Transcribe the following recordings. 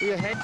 Your head.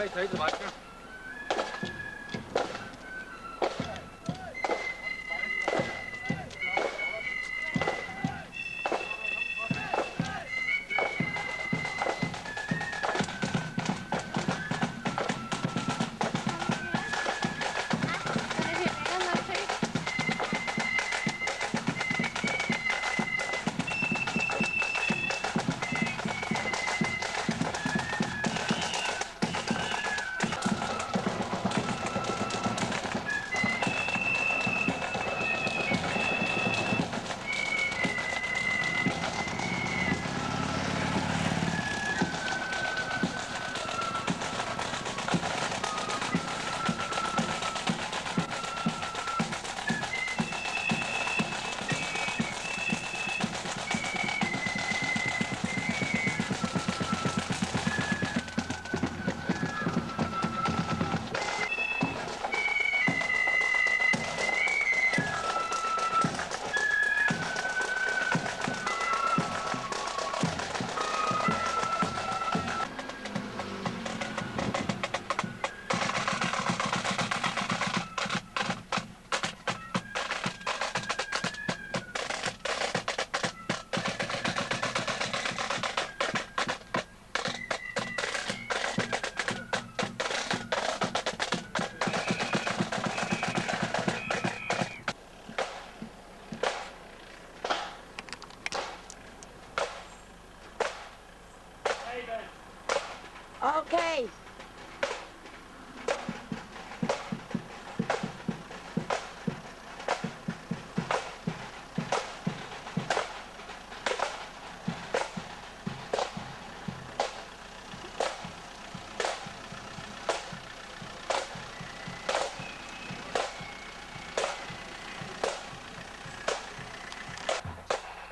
Right side the back here. Okay.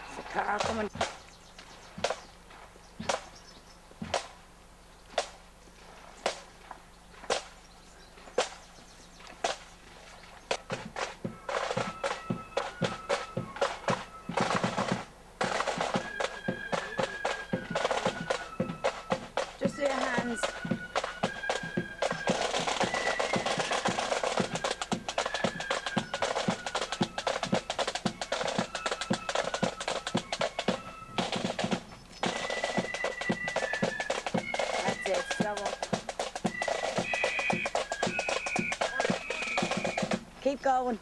There's a car coming. Just your hands. That's it, slow up. Keep going.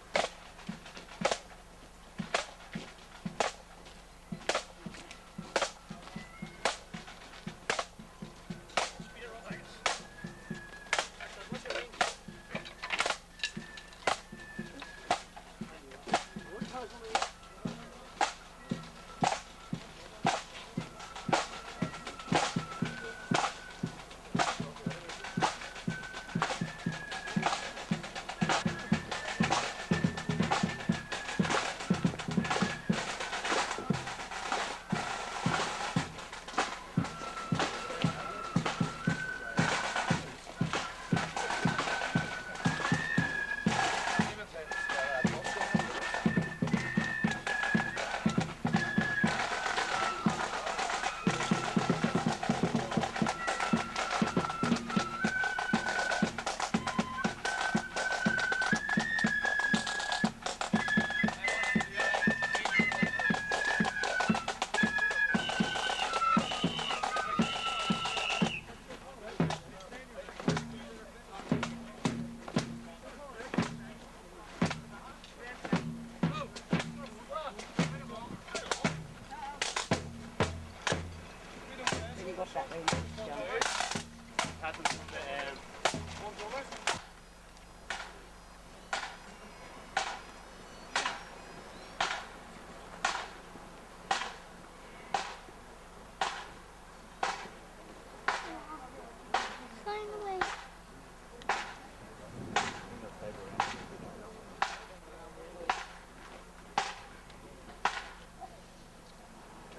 What's that mean?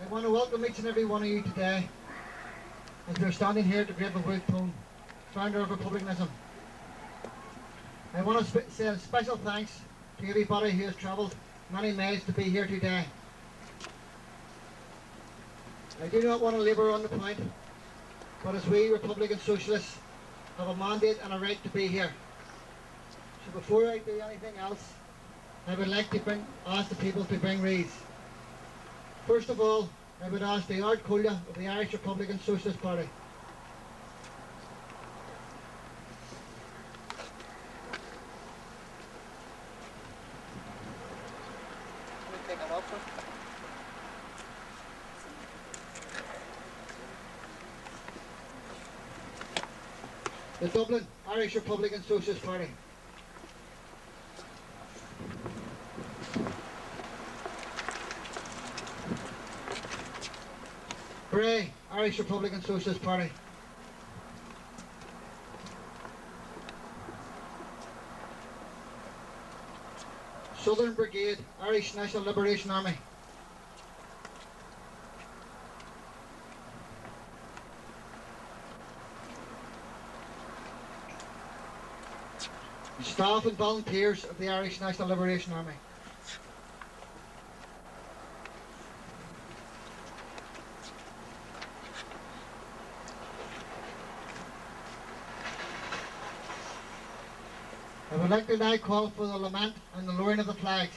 I want to welcome each and every one of you today as we're standing here at the grave of Ruth Tone, founder of Republicanism. I want to say a special thanks to everybody who has travelled many miles to be here today. I do not want to labour on the point, but as we Republican Socialists have a mandate and a right to be here. So before I do anything else, I would like to ask the people to bring wreaths. First of all, I would ask the Ard Comhairle of the Irish Republican Socialist Party. The Dublin Irish Republican Socialist Party. Bray Irish Republican Socialist Party. Southern Brigade Irish National Liberation Army. Staff and volunteers of the Irish National Liberation Army. I would like to now call for the lament and the lowering of the flags.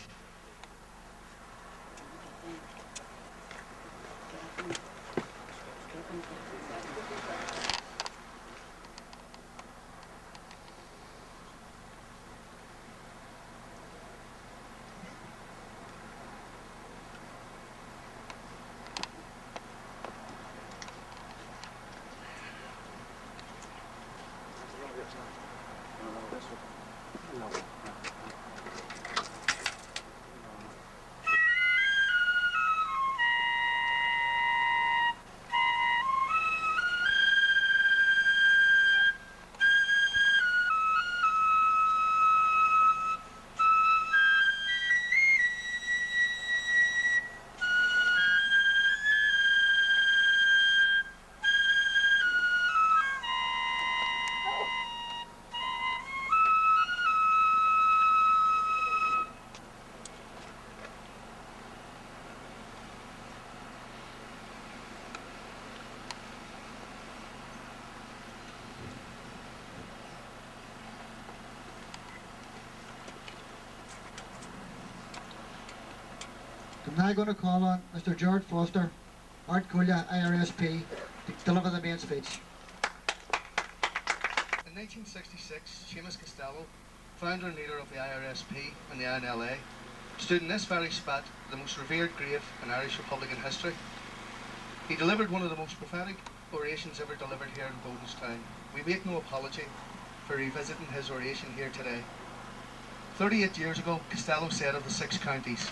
I'm now going to call on Mr. George Foster, Ard Comhairle IRSP, to deliver the main speech. In 1966, Seamus Costello, founder and leader of the IRSP and the INLA, stood in this very spot, the most revered grave in Irish Republican history. He delivered one of the most prophetic orations ever delivered here in Bodenstown. We make no apology for revisiting his oration here today. 38 years ago, Costello said of the 6 counties,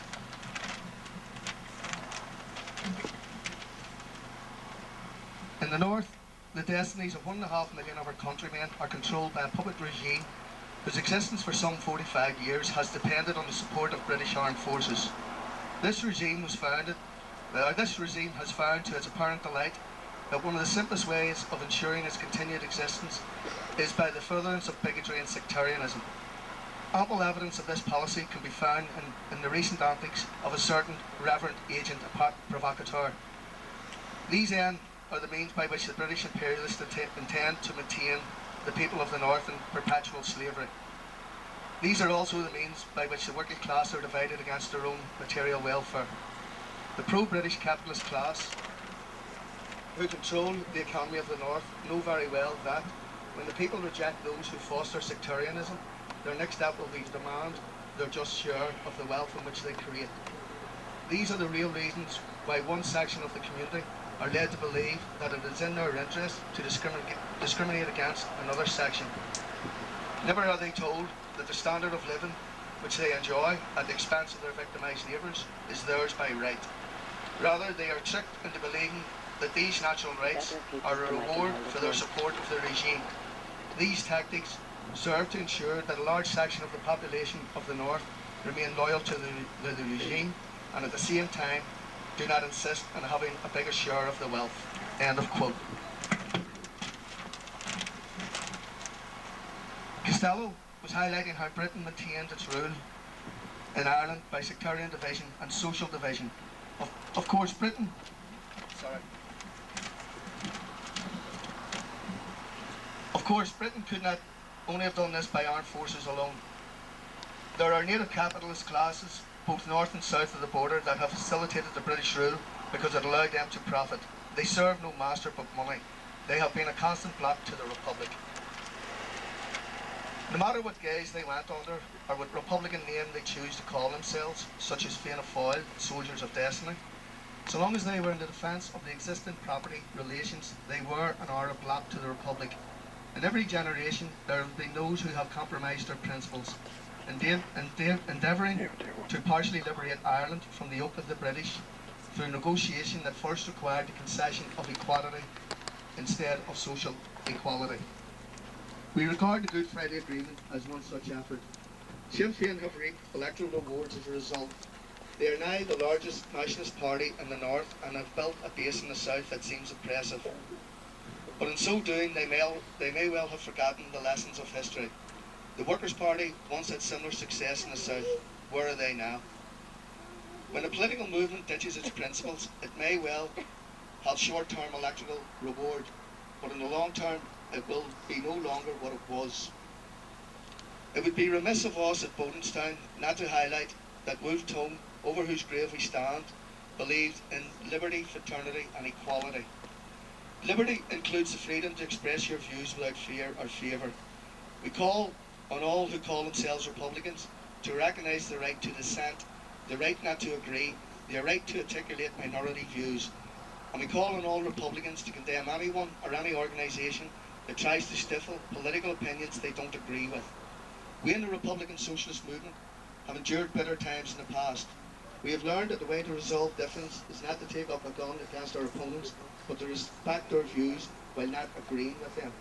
"In the north, the destinies of 1.5 million of our countrymen are controlled by a puppet regime whose existence for some 45 years has depended on the support of British armed forces. This regime has found to its apparent delight that one of the simplest ways of ensuring its continued existence is by the furtherance of bigotry and sectarianism. Ample evidence of this policy can be found in the recent antics of a certain reverend agent provocateur. These then are the means by which the British imperialists intend to maintain the people of the North in perpetual slavery. These are also the means by which the working class are divided against their own material welfare. The pro-British capitalist class, who control the economy of the North, know very well that when the people reject those who foster sectarianism, their next step will be to demand their just share of the wealth in which they create. These are the real reasons why one section of the community are led to believe that it is in their interest to discriminate against another section. Never are they told that the standard of living which they enjoy at the expense of their victimised neighbours is theirs by right. Rather, they are tricked into believing that these natural rights are a reward for their support of the regime. These tactics serve to ensure that a large section of the population of the North remain loyal to the regime and at the same time do not insist on having a bigger share of the wealth." End of quote. Costello was highlighting how Britain maintained its rule in Ireland by sectarian division and social division. Of course, Britain Of course, Britain could not only have done this by armed forces alone. There are native capitalist classes, both north and south of the border, that have facilitated the British rule because it allowed them to profit. They serve no master but money. They have been a constant block to the Republic. No matter what guise they went under, or what Republican name they choose to call themselves, such as Fianna Fáil, Soldiers of Destiny, so long as they were in the defence of the existing property relations, they were and are a block to the Republic. In every generation, there have been those who have compromised their principles, endeavouring to partially liberate Ireland from the yoke of the British through negotiation that first required the concession of equality instead of social equality. We regard the Good Friday Agreement as one such effort. Sinn Féin have reaped electoral rewards as a result. They are now the largest nationalist party in the north and have built a base in the south that seems impressive. But in so doing, they may well have forgotten the lessons of history. The Workers' Party once had similar success in the south. Where are they now? When a political movement ditches its principles, it may well have short-term electoral reward, but in the long term, it will be no longer what it was. It would be remiss of us at Bodenstown not to highlight that Wolfe Tone, over whose grave we stand, believed in liberty, fraternity and equality. Liberty includes the freedom to express your views without fear or favour. We call on all who call themselves Republicans to recognise the right to dissent, the right not to agree, the right to articulate minority views. And we call on all Republicans to condemn anyone or any organisation that tries to stifle political opinions they don't agree with. We in the Republican Socialist movement have endured bitter times in the past. We have learned that the way to resolve difference is not to take up a gun against our opponents, but to respect their views while not agreeing with them.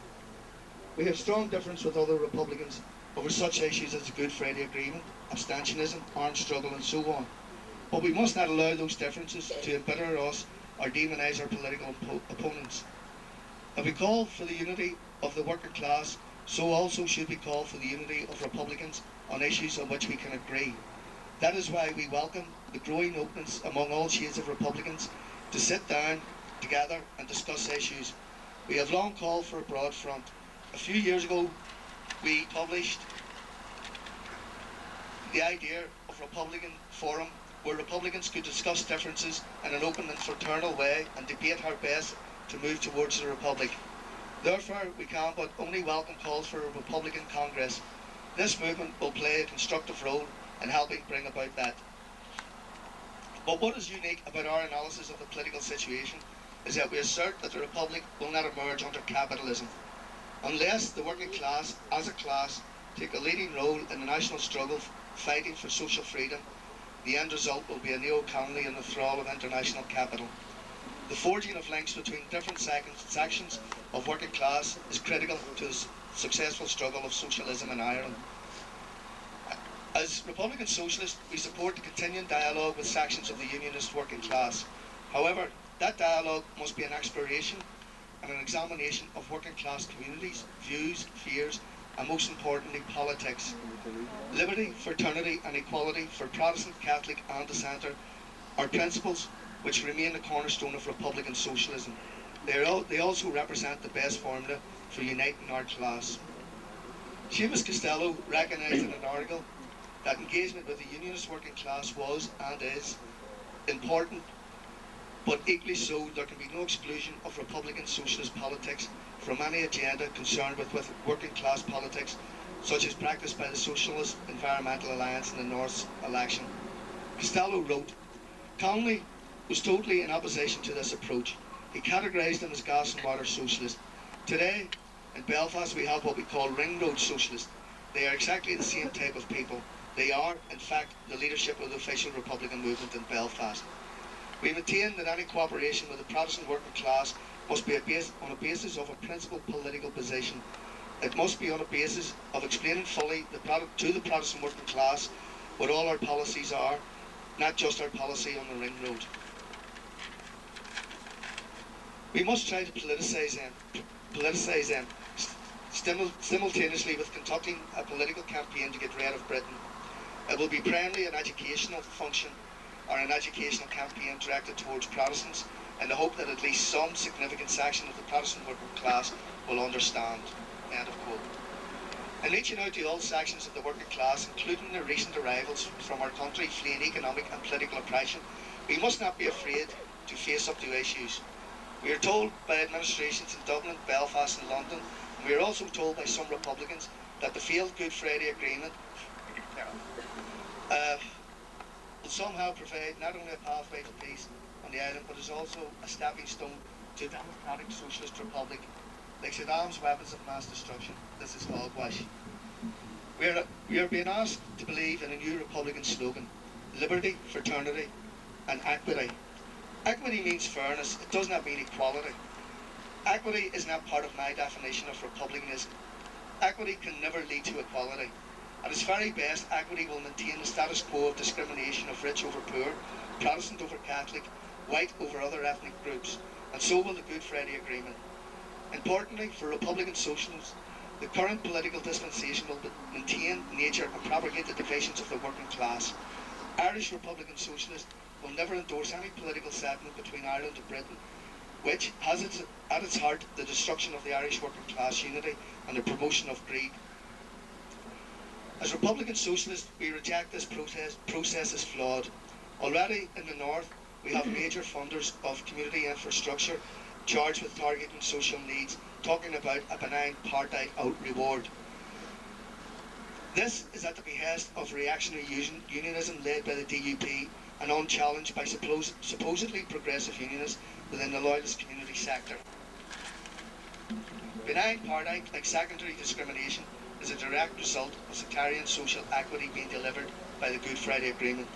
We have strong difference with other Republicans over such issues as the Good Friday Agreement, abstentionism, armed struggle and so on. But we must not allow those differences to embitter us or demonise our political opponents. If we call for the unity of the working class, so also should we call for the unity of Republicans on issues on which we can agree. That is why we welcome the growing openness among all shades of Republicans to sit down together and discuss issues. We have long called for a broad front. A few years ago, we published the idea of Republican Forum, where Republicans could discuss differences in an open and fraternal way and debate how best to move towards the Republic. Therefore, we can but only welcome calls for a Republican Congress. This movement will play a constructive role in helping bring about that. But what is unique about our analysis of the political situation is that we assert that the Republic will not emerge under capitalism. Unless the working class, as a class, take a leading role in the national struggle fighting for social freedom, the end result will be a neo-colony in the thrall of international capital. The forging of links between different sections of working class is critical to the successful struggle of socialism in Ireland. As Republican Socialists, we support the continuing dialogue with sections of the unionist working class. However, that dialogue must be an exploration and an examination of working class communities, views, fears, and most importantly, politics. Liberty, fraternity and equality for Protestant, Catholic and dissenter are principles which remain the cornerstone of Republican socialism. They also represent the best formula for uniting our class. Seamus Costello recognised in an article that engagement with the unionist working class was and is important, but equally so there can be no exclusion of Republican socialist politics from any agenda concerned with working class politics, such as practiced by the Socialist Environmental Alliance in the North's election. Costello wrote, Connolly was totally in opposition to this approach. He categorised them as gas and water socialists. Today, in Belfast, we have what we call ring road socialists. They are exactly the same type of people. They are, in fact, the leadership of the official Republican movement in Belfast. We maintain that any cooperation with the Protestant working class must be on a basis of a principled political position. It must be on a basis of explaining fully to the Protestant working class what all our policies are, not just our policy on the ring road. We must try to politicise them simultaneously with conducting a political campaign to get rid of Britain. It will be primarily an educational function or an educational campaign directed towards Protestants in the hope that at least some significant section of the Protestant working class will understand. End of quote. In reaching out to all sections of the working class, including the recent arrivals from our country fleeing economic and political oppression, we must not be afraid to face up to issues. We are told by administrations in Dublin, Belfast and London, and we are also told by some Republicans, that the failed Good Friday Agreement will somehow provide not only a pathway to peace on the island, but is also a stepping stone to a democratic socialist republic. Like Saddam's weapons of mass destruction, this is hogwash. We are being asked to believe in a new Republican slogan: liberty, fraternity and equity. Equity means fairness, it does not mean equality. Equity is not part of my definition of republicanism. Equity can never lead to equality. At its very best, equity will maintain the status quo of discrimination of rich over poor, Protestant over Catholic, white over other ethnic groups, and so will the Good Friday Agreement. Importantly, for Republican socialists, the current political dispensation will maintain, nature and propagate the divisions of the working class. Irish Republican socialists will never endorse any political settlement between Ireland and Britain, which has at its heart the destruction of the Irish working class unity and the promotion of greed. As Republican socialists, we reject this process as flawed. Already in the north, we have major funders of community infrastructure charged with targeting social needs, talking about a benign apartheid reward. This is at the behest of reactionary unionism led by the DUP and unchallenged by supposedly progressive unionists within the loyalist community sector. Benign apartheid, like secondary discrimination, is a direct result of sectarian social equity being delivered by the Good Friday Agreement.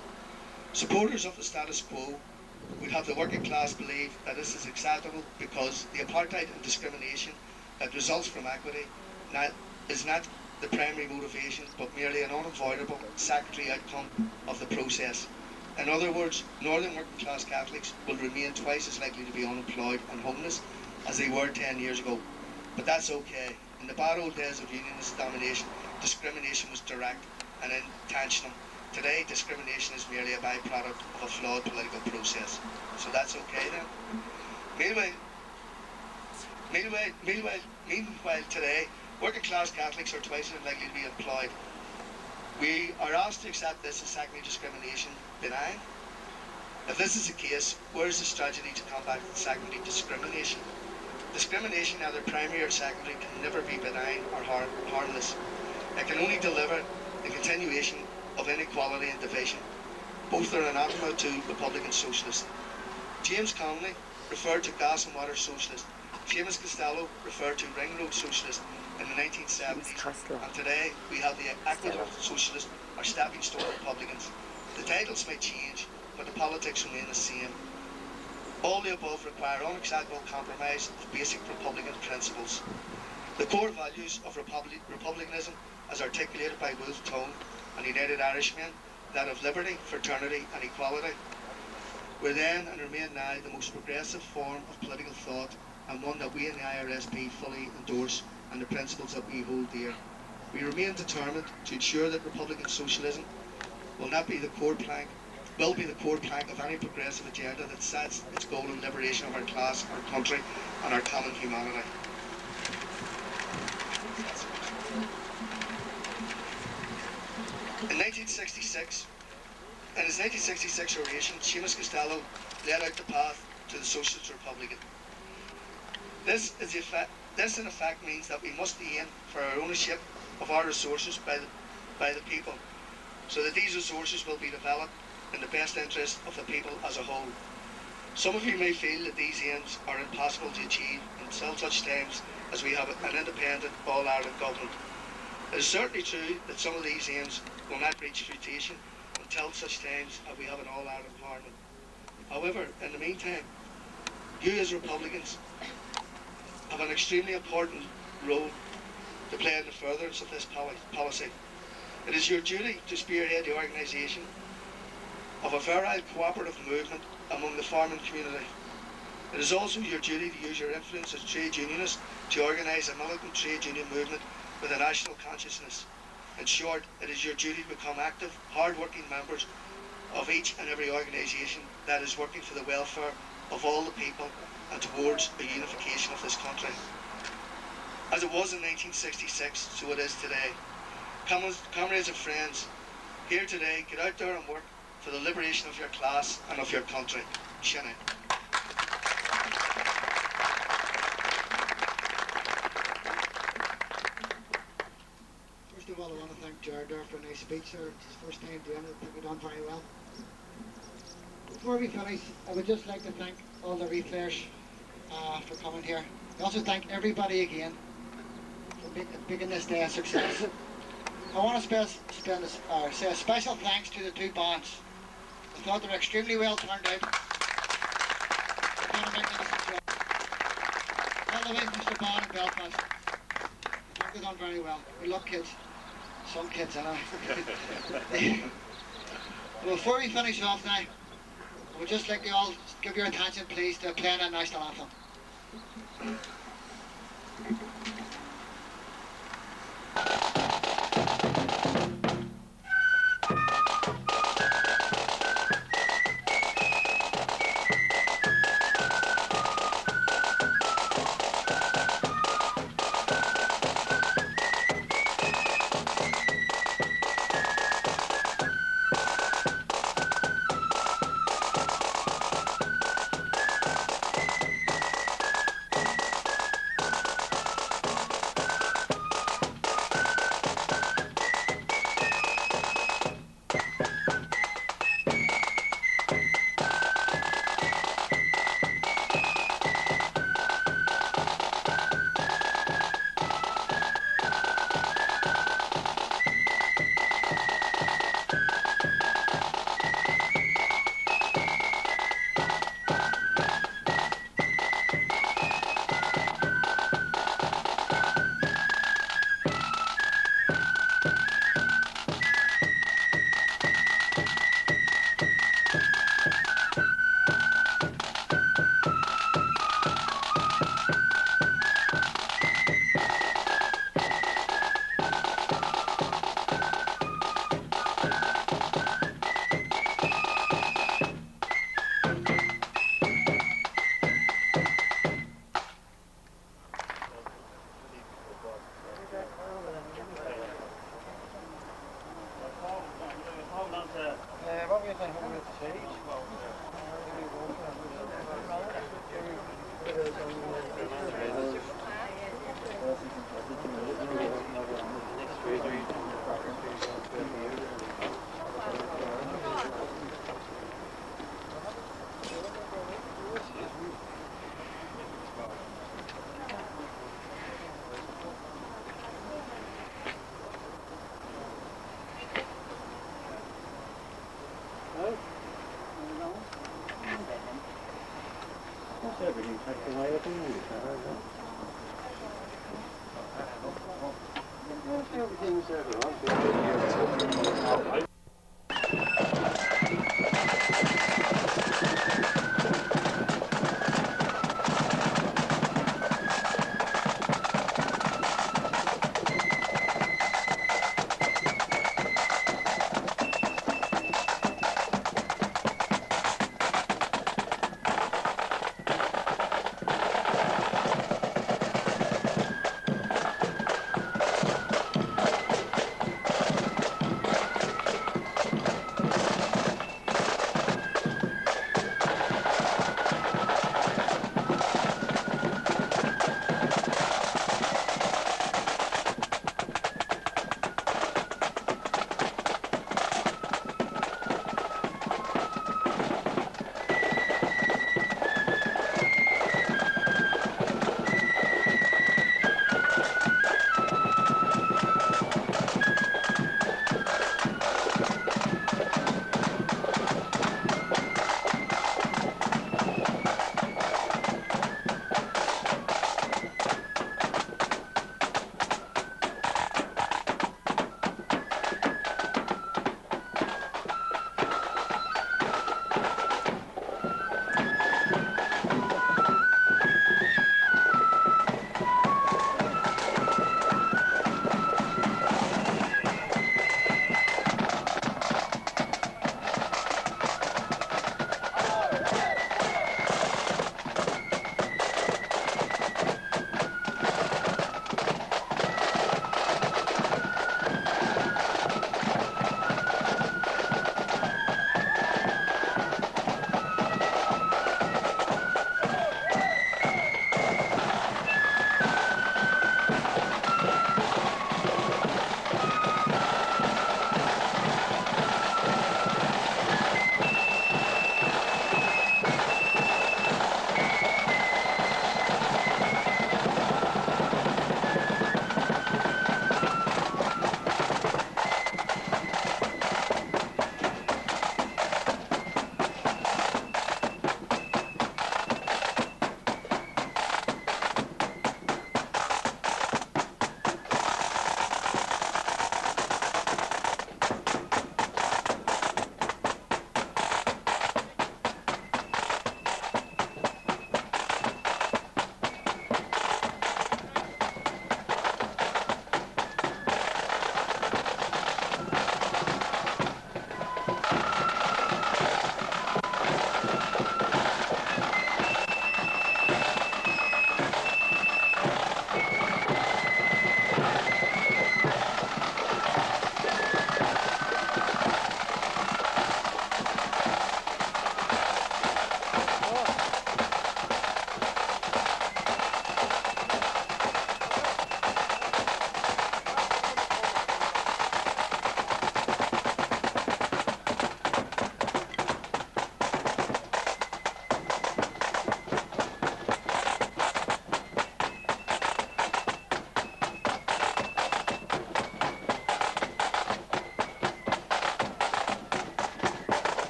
Supporters of the status quo would have the working class believe that this is acceptable because the apartheid and discrimination that results from equity is not the primary motivation but merely an unavoidable secondary outcome of the process. In other words, northern working class Catholics will remain twice as likely to be unemployed and homeless as they were 10 years ago. But that's okay. In the bad old days of unionist domination, discrimination was direct and intentional. Today, discrimination is merely a byproduct of a flawed political process. So that's okay then. Meanwhile today, working class Catholics are twice as likely to be employed. We are asked to accept this as secondary discrimination benign. If this is the case, where is the strategy to combat secondary discrimination? Discrimination, either primary or secondary, can never be benign or harmless. It can only deliver the continuation of inequality and division. Both are anathema to Republican socialists. James Connolly referred to gas and water socialists. Seamus Costello referred to ring road socialists in the 1970s. And today we have the equitable socialists or stepping stone Republicans. The titles may change, but the politics remain the same. All the above require unacceptable compromise of basic Republican principles. The core values of Republicanism, as articulated by Wolfe Tone and United Irishmen, that of liberty, fraternity and equality, were then and remain now the most progressive form of political thought and one that we in the IRSP fully endorse and the principles that we hold dear. We remain determined to ensure that Republican socialism will be the core plank of any progressive agenda that sets its goal in liberation of our class, our country and our common humanity. In his 1966 oration, Seamus Costello laid out the path to the Socialist Republican. This in effect means that we must aim for our ownership of our resources by the people, so that these resources will be developed in the best interest of the people as a whole. Some of you may feel that these aims are impossible to achieve until such times as we have an independent all-Ireland government. It is certainly true that some of these aims will not reach fruition until such times as we have an all-Ireland Parliament. However, in the meantime, you as Republicans have an extremely important role to play in the furtherance of this policy. It is your duty to spearhead the organisation of a virile cooperative movement among the farming community. It is also your duty to use your influence as trade unionist to organise a militant trade union movement with a national consciousness. In short, it is your duty to become active, hard-working members of each and every organisation that is working for the welfare of all the people and towards the unification of this country. As it was in 1966, so it is today. Comrades and friends, here today, get out there and work for the liberation of your class and of your country. Shinny. First of all, I want to thank Jared there for a nice speech there. It's his first time doing it. I think we've done very well. Before we finish, I would just like to thank all the replayers for coming here. I also thank everybody again for making this day a success. I want to say a special thanks to the two bands. I thought they were extremely well turned out. All the way from Mr. Band in Belfast. I think they've done very well. We love kids. Some kids, anyway. Before we finish off now, I would just like you all give your attention, please, to playing a national anthem.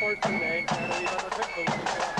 first two legs there, we better pick those two.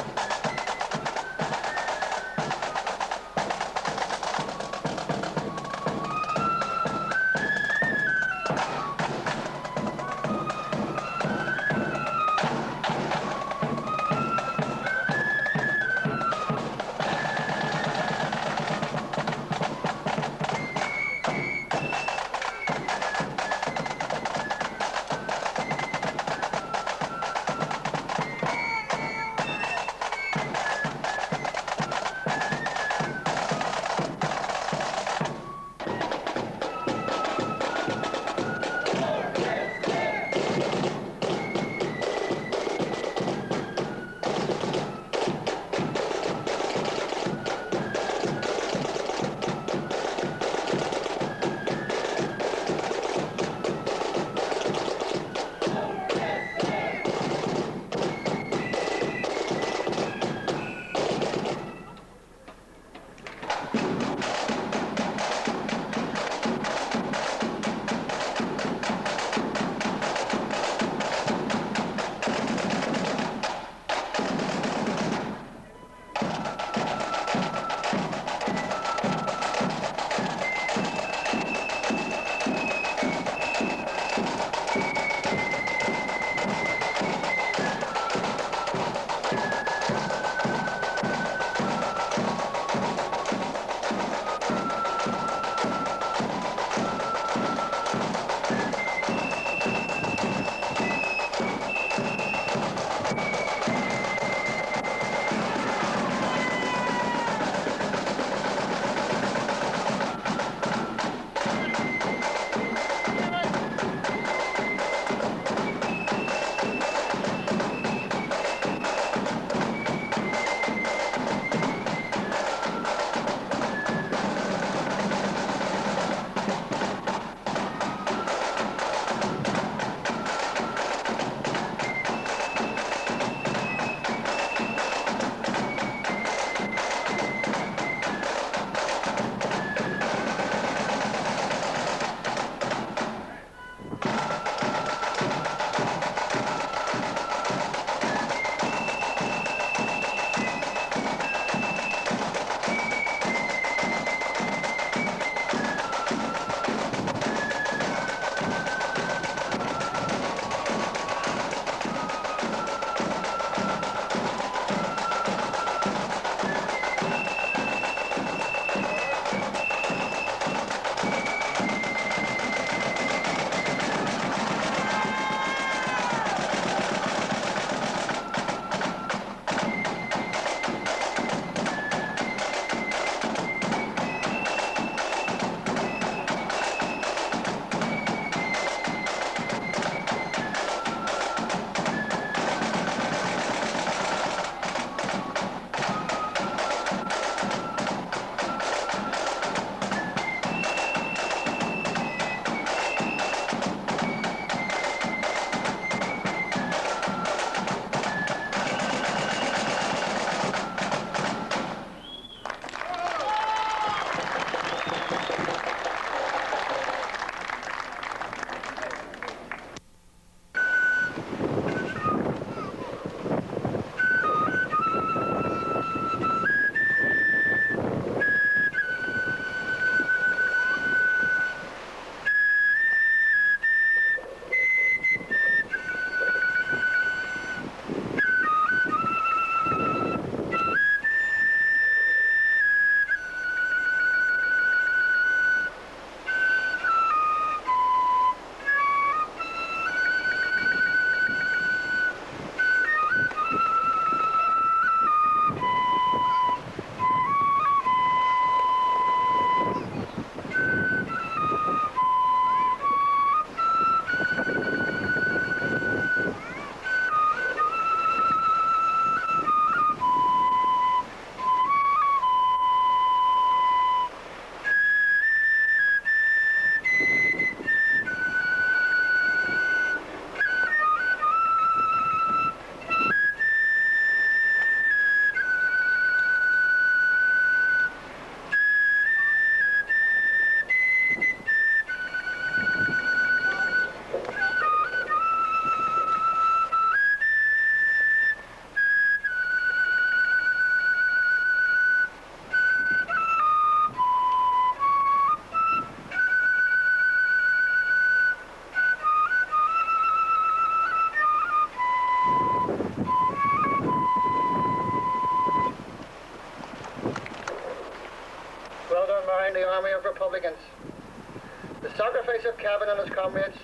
Republicans. The sacrifice of Kevin and his comrades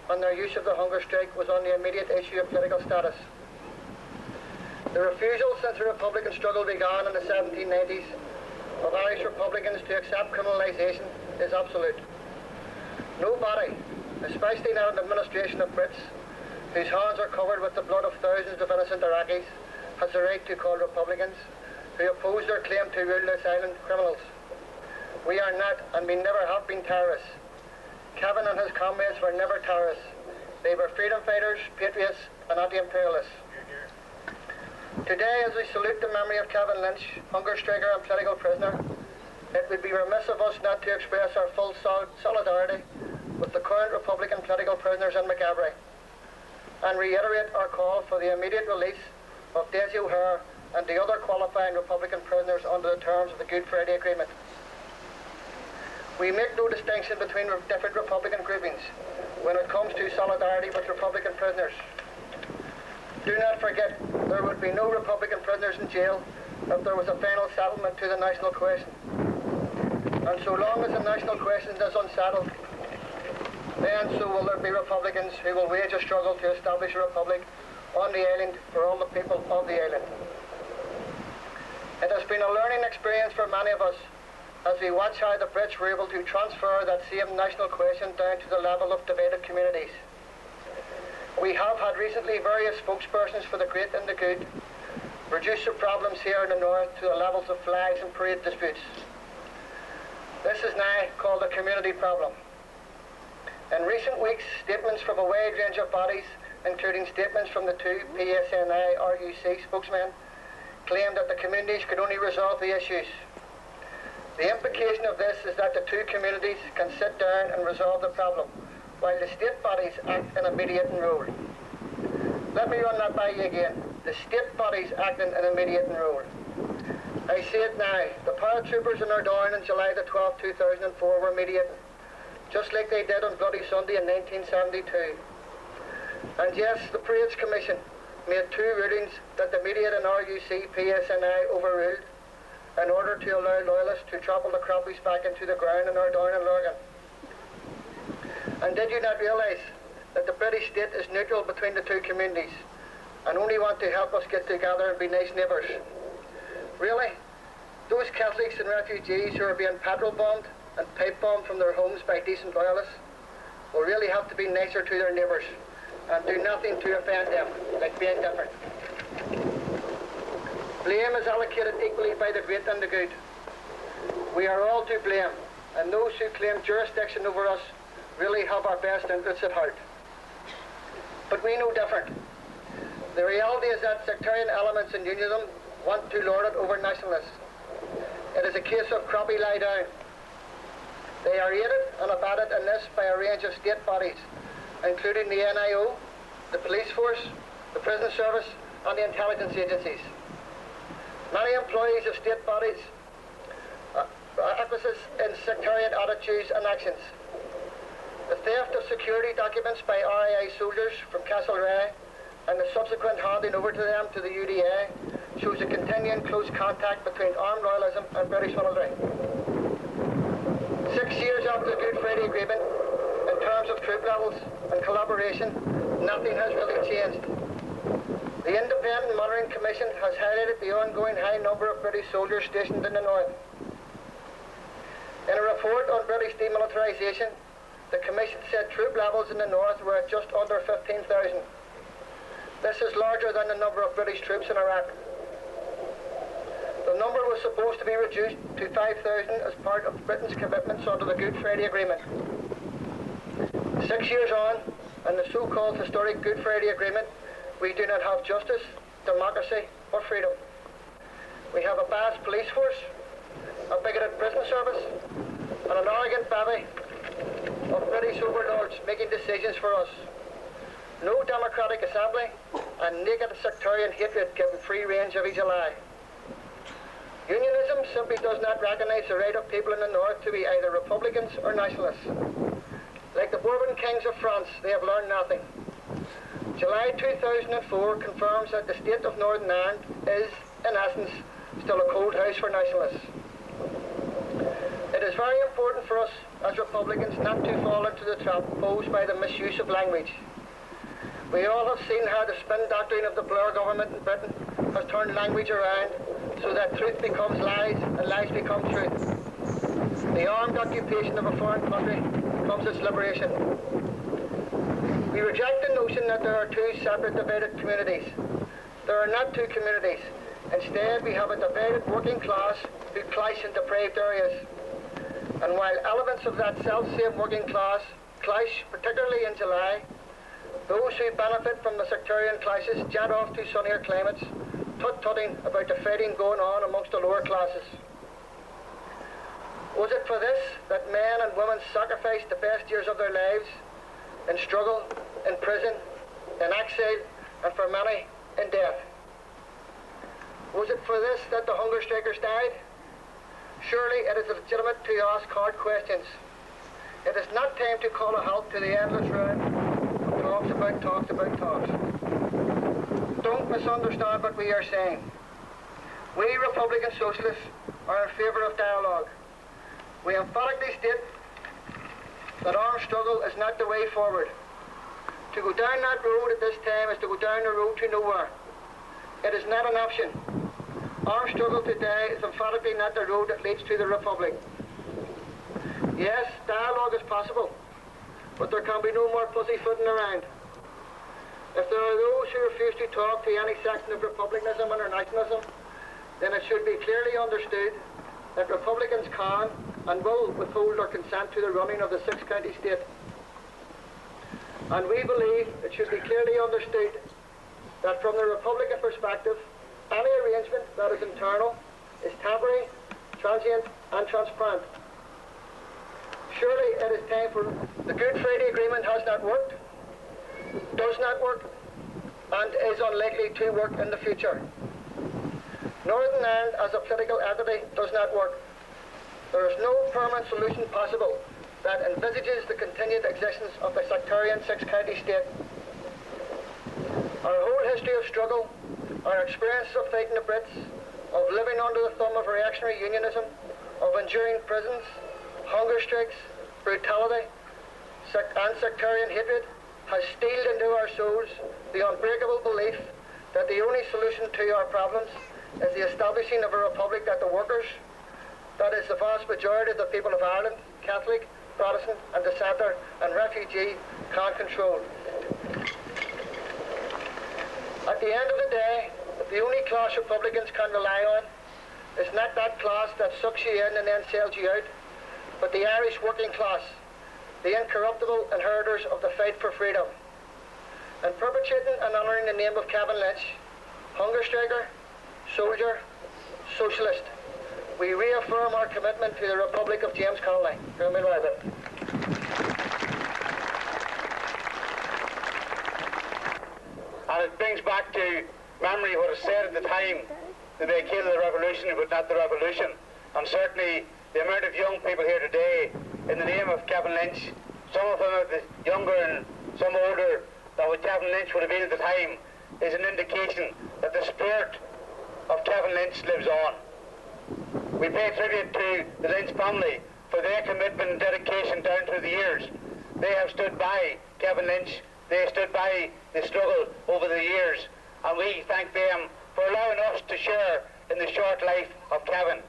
on their use of the hunger strike was on the immediate issue of political status. The refusal since the Republican struggle began in the 1790s of Irish Republicans to accept criminalisation is absolute. Nobody, especially now in the administration of Brits, whose hands are covered with the blood of thousands of innocent Iraqis, has the right to call Republicans who oppose their claim to rule this island criminals. We are not, and we never have been, terrorists. Kevin and his comrades were never terrorists. They were freedom fighters, patriots, and anti-imperialists. Today, as we salute the memory of Kevin Lynch, hunger striker and political prisoner, it would be remiss of us not to express our full solidarity with the current Republican political prisoners in McAvery, and reiterate our call for the immediate release of Daisy O'Hare and the other qualifying Republican prisoners under the terms of the Good Friday Agreement. We make no distinction between different Republican groupings when it comes to solidarity with Republican prisoners. Do not forget, there would be no Republican prisoners in jail if there was a final settlement to the national question. And so long as the national question is unsettled, then so will there be Republicans who will wage a struggle to establish a republic on the island for all the people of the island. It has been a learning experience for many of us as we watch how the Brits were able to transfer that same national question down to the level of divided communities. We have had recently various spokespersons for the great and the good reduce the problems here in the north to the levels of flags and parade disputes. This is now called a community problem. In recent weeks, statements from a wide range of bodies, including statements from the two PSNI-RUC spokesmen, claimed that the communities could only resolve the issues. The implication of this is that the two communities can sit down and resolve the problem, while the state bodies act in a mediating role. Let me run that by you again. The state bodies acting in a mediating role. I say it now. The paratroopers in Ardoyne on July the 12th, 2004 were mediating, just like they did on Bloody Sunday in 1972. And yes, the Parades Commission made two rulings that the mediating RUC PSNI overruled in order to allow loyalists to trample the crappies back into the ground in Ardoyne and Lurgan. And did you not realise that the British state is neutral between the two communities and only want to help us get together and be nice neighbours? Really? Those Catholics and refugees who are being petrol bombed and pipe bombed from their homes by decent loyalists will really have to be nicer to their neighbours and do nothing to offend them, like being different. Blame is allocated equally by the great and the good. We are all to blame, and those who claim jurisdiction over us really have our best interests at heart. But we know different. The reality is that sectarian elements in unionism want to lord it over nationalists. It is a case of crappie lie down. They are aided and abetted in this by a range of state bodies, including the NIO, the police force, the prison service, and the intelligence agencies. Many employees of state bodies acquiesce in sectarian attitudes and actions. The theft of security documents by RII soldiers from Castlereagh and the subsequent handing over to them to the UDA shows a continuing close contact between armed loyalism and British military. 6 years after the Good Friday Agreement, in terms of troop levels and collaboration, nothing has really changed. The Independent Monitoring Commission has highlighted the ongoing high number of British soldiers stationed in the north. In a report on British demilitarisation, the Commission said troop levels in the north were at just under 15,000. This is larger than the number of British troops in Iraq. The number was supposed to be reduced to 5,000 as part of Britain's commitments under the Good Friday Agreement. 6 years on, and the so-called historic Good Friday Agreement, we do not have justice, democracy, or freedom. We have a vast police force, a bigoted prison service, and an arrogant bevy of British overlords making decisions for us. No democratic assembly, and naked sectarian hatred giving free range of each lie. Unionism simply does not recognise the right of people in the north to be either republicans or nationalists. Like the Bourbon kings of France, they have learned nothing. July 2004 confirms that the state of Northern Ireland is, in essence, still a cold house for nationalists. It is very important for us as Republicans not to fall into the trap posed by the misuse of language. We all have seen how the spin doctrine of the Blair government in Britain has turned language around so that truth becomes lies and lies become truth. The armed occupation of a foreign country becomes its liberation. We reject the notion that there are two separate divided communities. There are not two communities. Instead, we have a divided working class who clash in depraved areas. And while elements of that self-same working class clash, particularly in July, those who benefit from the sectarian clashes jet off to sunnier climates, tut-tutting about the fighting going on amongst the lower classes. Was it for this that men and women sacrificed the best years of their lives in struggle, in prison, in exile, and for many in death? Was it for this that the hunger strikers died? Surely it is legitimate to ask hard questions. It is not time to call a halt to the endless round of talks about talks. Don't misunderstand what we are saying. We Republican Socialists are in favour of dialogue. We emphatically state that armed struggle is not the way forward. To go down that road at this time is to go down the road to nowhere. It is not an option. Armed struggle today is emphatically not the road that leads to the Republic. Yes, dialogue is possible, but there can be no more pussyfooting around. If there are those who refuse to talk to any section of republicanism and nationalism, then it should be clearly understood that Republicans can and will withhold their consent to the running of the six-county state. And we believe it should be clearly understood that from the Republican perspective, any arrangement that is internal is temporary, transient and transparent. Surely it is time for the Good Friday Agreement has not worked, does not work, and is unlikely to work in the future. Northern Ireland as a political entity does not work. There is no permanent solution possible that envisages the continued existence of the sectarian six-county state. Our whole history of struggle, our experiences of fighting the Brits, of living under the thumb of reactionary unionism, of enduring prisons, hunger strikes, brutality, and sectarian hatred, has steeled into our souls the unbreakable belief that the only solution to our problems is the establishing of a republic that the workers, that is the vast majority of the people of Ireland, Catholic, Protestant and dissenter and refugee, can control. At the end of the day, the only class Republicans can rely on is not that class that sucks you in and then sells you out, but the Irish working class, the incorruptible inheritors of the fight for freedom. In perpetuating and honouring the name of Kevin Lynch, hunger striker, soldier, socialist, we reaffirm our commitment to the Republic of James Connolly. And it brings back to memory what was said at the time that they killed the revolution, but not the revolution. And certainly the amount of young people here today, in the name of Kevin Lynch, some of them are younger and some older than what Kevin Lynch would have been at the time, is an indication that the spirit of Kevin Lynch lives on. We pay tribute to the Lynch family for their commitment and dedication down through the years. They have stood by Kevin Lynch. They stood by the struggle over the years, and we thank them for allowing us to share in the short life of Kevin.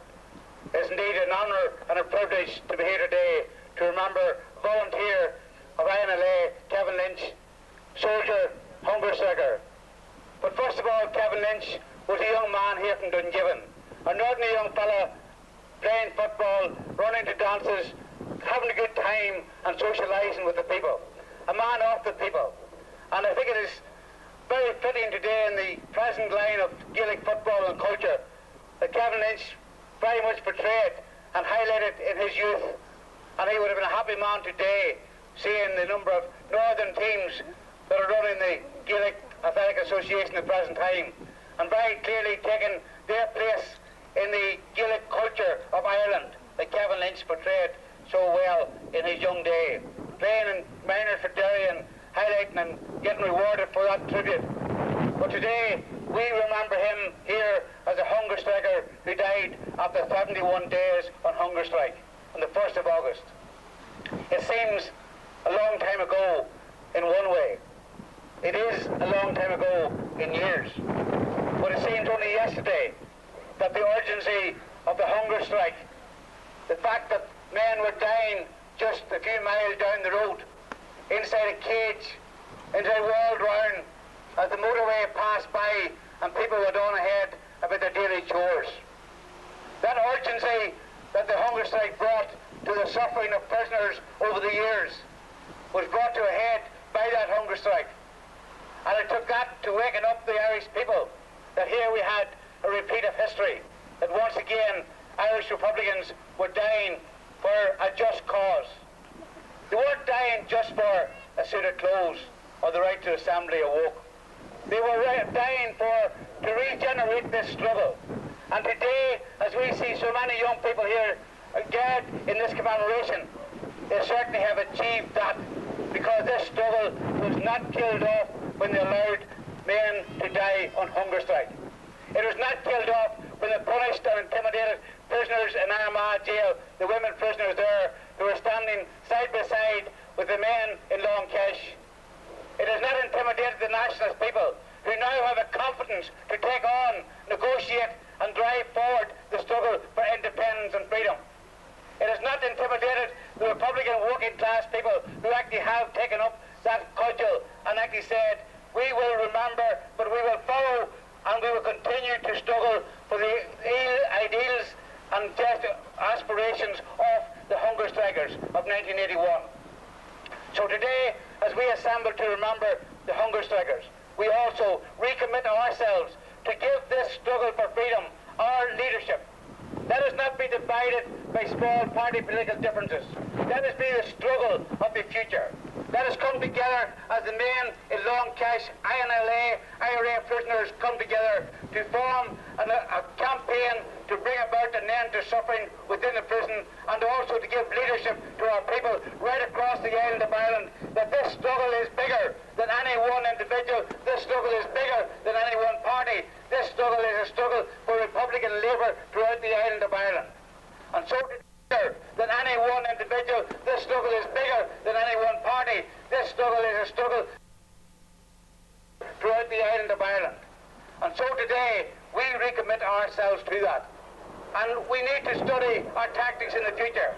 It's indeed an honour and a privilege to be here today to remember volunteer of INLA, Kevin Lynch, soldier, hunger striker. But first of all, Kevin Lynch was a young man here from Dungiven, an ordinary young fella playing football, running to dances, having a good time and socialising with the people. A man of the people. And I think it is very fitting today in the present line of Gaelic football and culture that Kevin Lynch very much portrayed and highlighted in his youth. And he would have been a happy man today seeing the number of northern teams that are running the Gaelic Athletic Association at the present time, and very clearly taking their place in the Gaelic culture of Ireland that Kevin Lynch portrayed so well in his young day, playing in minors for Derry and highlighting and getting rewarded for that tribute. But today we remember him here as a hunger striker who died after 71 days on hunger strike. on the 1st of August. It seems a long time ago in one way. It is a long time ago in years. But it seemed only yesterday that the urgency of the hunger strike, the fact that men were dying just a few miles down the road, inside a cage, inside walled round, as the motorway passed by and people went on ahead about their daily chores. That urgency that the hunger strike brought to the suffering of prisoners over the years was brought to a head by that hunger strike. And it took that to waken up the Irish people, that here we had a repeat of history, that once again Irish Republicans were dying for a just cause. They weren't dying just for a suit of clothes or the right to assembly or walk. They were dying to regenerate this struggle. And today, as we see so many young people here gathered in this commemoration, they certainly have achieved that, because this struggle was not killed off when they allowed men to die on hunger strike. It was not killed off when they punished and intimidated prisoners in Armagh jail, the women prisoners there who were standing side by side with the men in Long Kesh. It has not intimidated the nationalist people who now have a confidence to take on, negotiate and drive forward the struggle for independence and freedom. It has not intimidated the Republican working class people who actually have taken up that cudgel and actually said, we will remember, but we will follow and we will continue to struggle for the ideals and just aspirations of the hunger strikers of 1981. So today, as we assemble to remember the hunger strikers, we also recommit ourselves to give this struggle for freedom our leadership. Let us not be divided by small party political differences. Let us be the struggle of the future. Let us come together as the men in Long Kesh, IRA prisoners come together to form a campaign to bring about an end to suffering within the prison, and also to give leadership to our people right across the island of Ireland, that this struggle is bigger than any one individual, this struggle is bigger than any one party, this struggle is a struggle for Republican Labour throughout the island of Ireland. And so than any one individual, this struggle is bigger than any one party, this struggle is a struggle throughout the island of Ireland. And so today, we recommit ourselves to that. And we need to study our tactics in the future.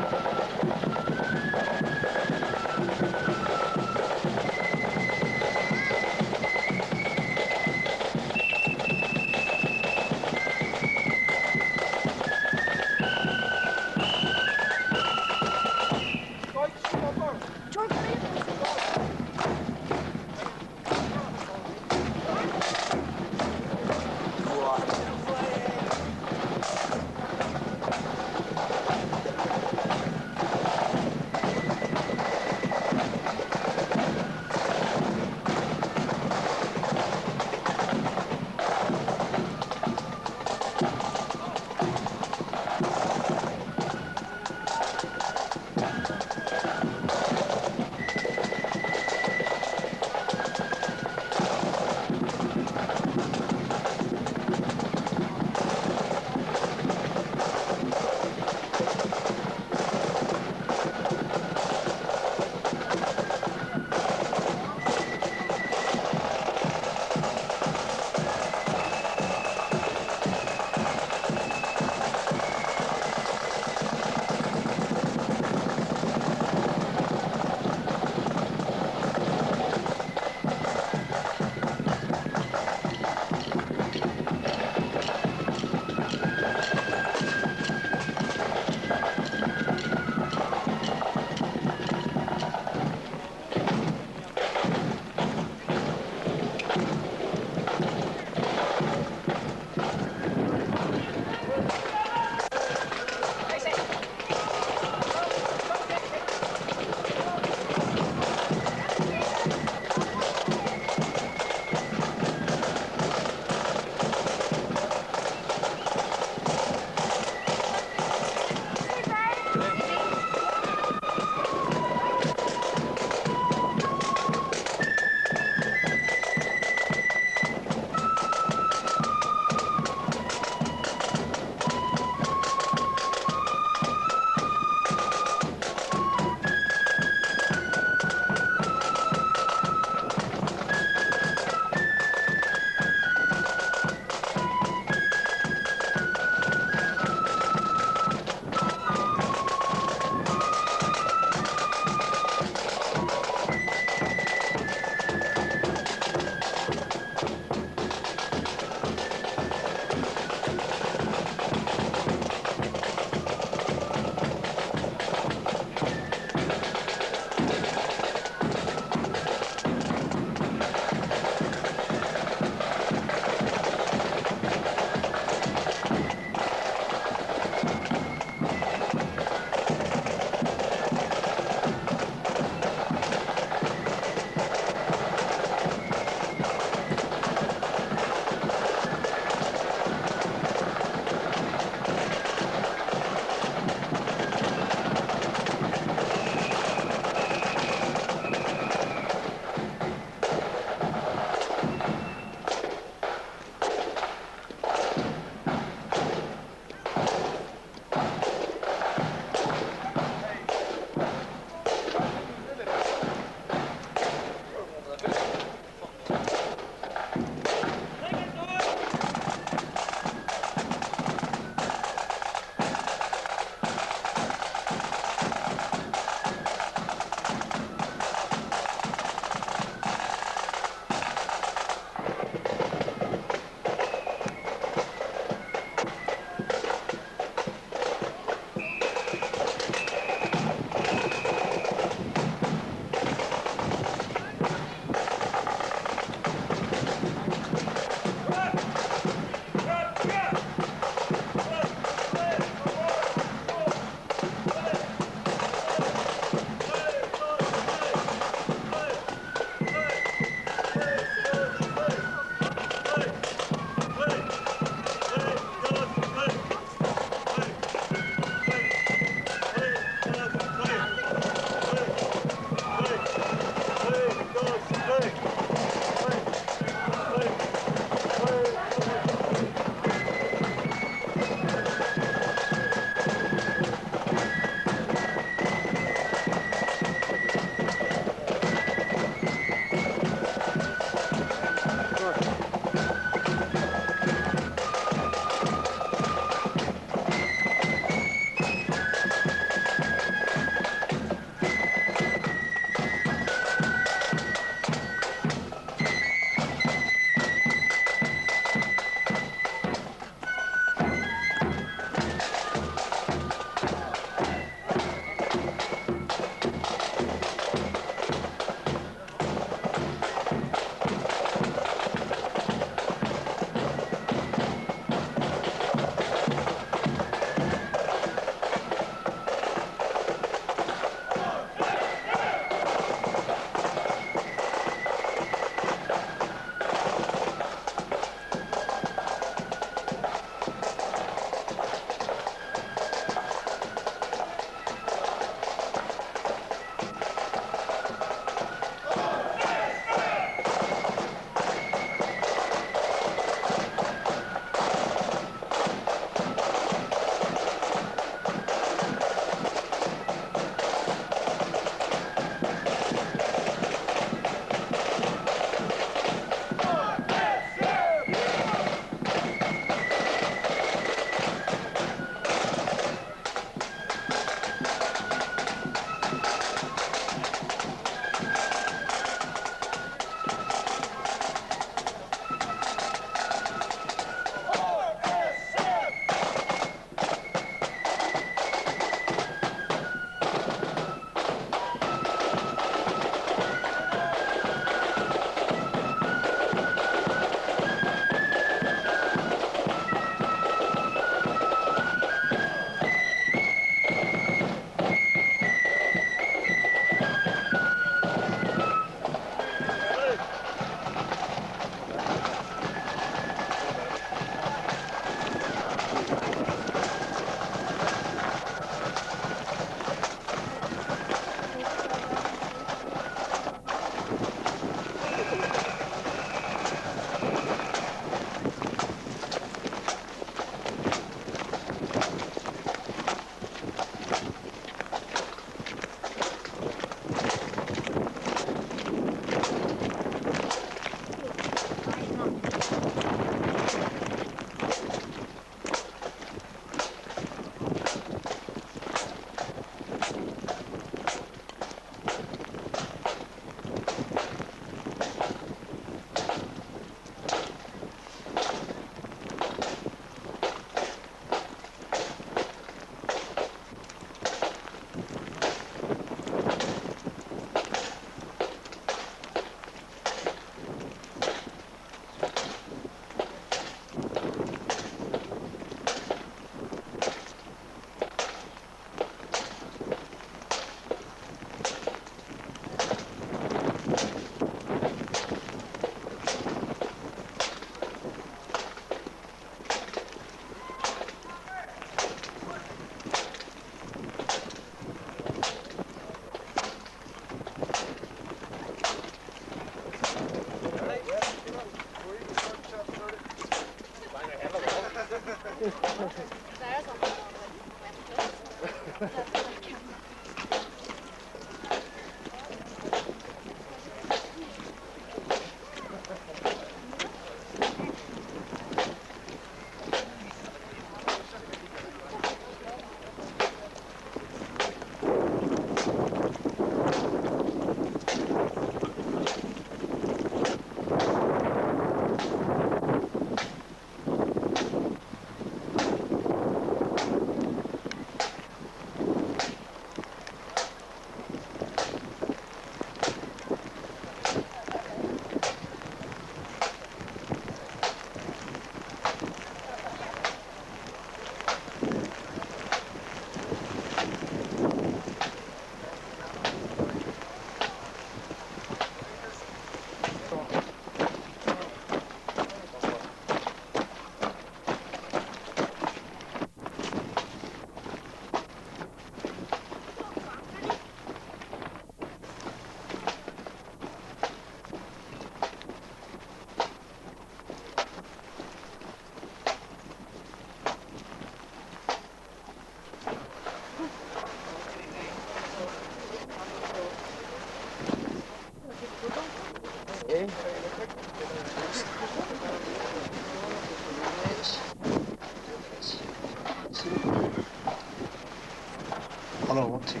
Hello, 1, 2.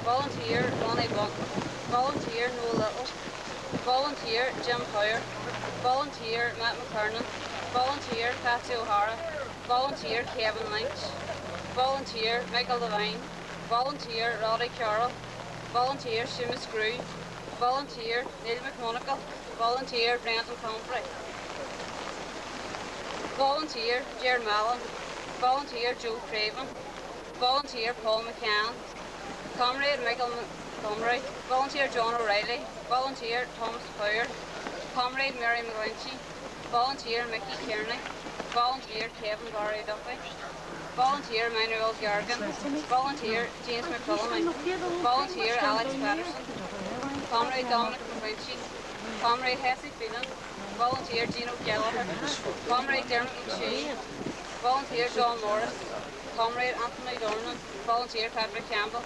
Volunteer, Lonnie Buck. Volunteer, Noel Little. Volunteer, Jim Poyer. Volunteer, Matt McKernan. Volunteer, Patsy O'Hara. Volunteer, Kevin Lynch. Volunteer, Michael Devine. Volunteer, Roddy Carroll. Volunteer, Seamus Screw. Volunteer, Neil McMonagle. Volunteer, Brendan Comfrey. Volunteer, Ger Mallon. Volunteer, Joe Craven. Volunteer, Paul McCann. Comrade Michael Montgomery. Volunteer, John O'Reilly. Volunteer, Thomas Power. Comrade Mary McGlinchey. Volunteer, Mickey Kearney. Volunteer, Kevin Gary Duffy. Volunteer, Manuel Gargan. Volunteer, James McCullum. Volunteer, Alex Patterson. Comrade Dominic McGlinchey. Comrade Hesse Phelan. Volunteer, Gino Gallagher. Comrade Dermot McShee. Volunteer, John Morris. Comrade Anthony Dornan. Volunteer, Patrick Campbell.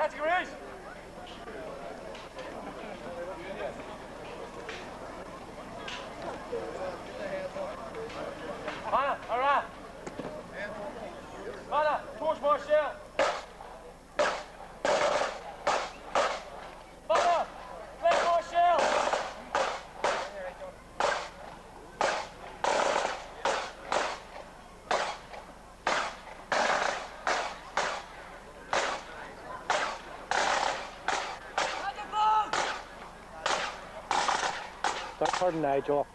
categories. Hannah, alright. Hannah, towards Marshall. Hannah, play Marshall. Start turning now, Joe.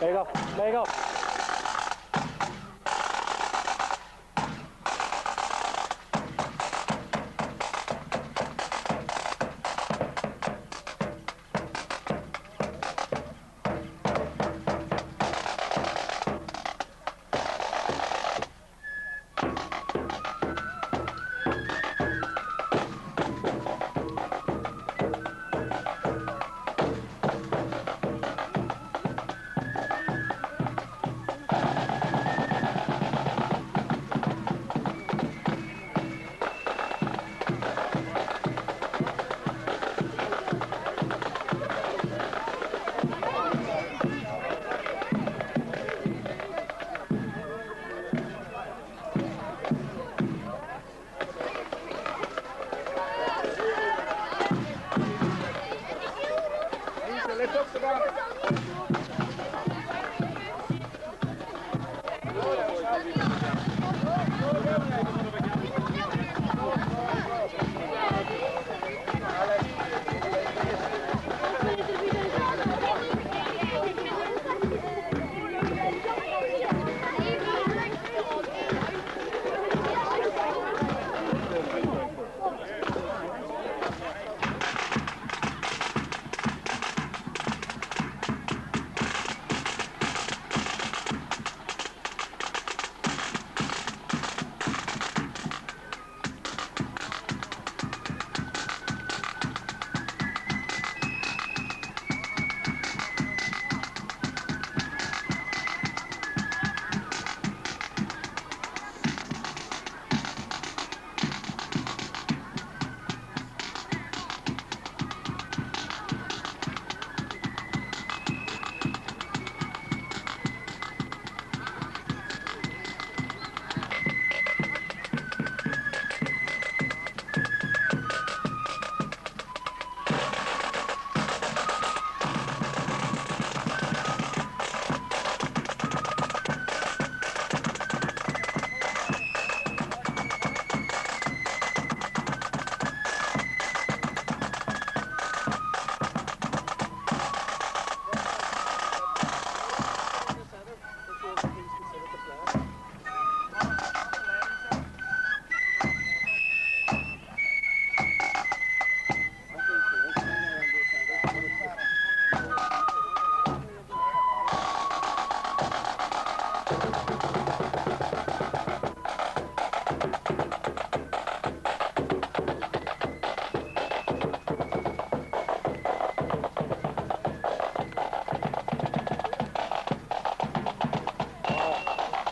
Leg up, leg up.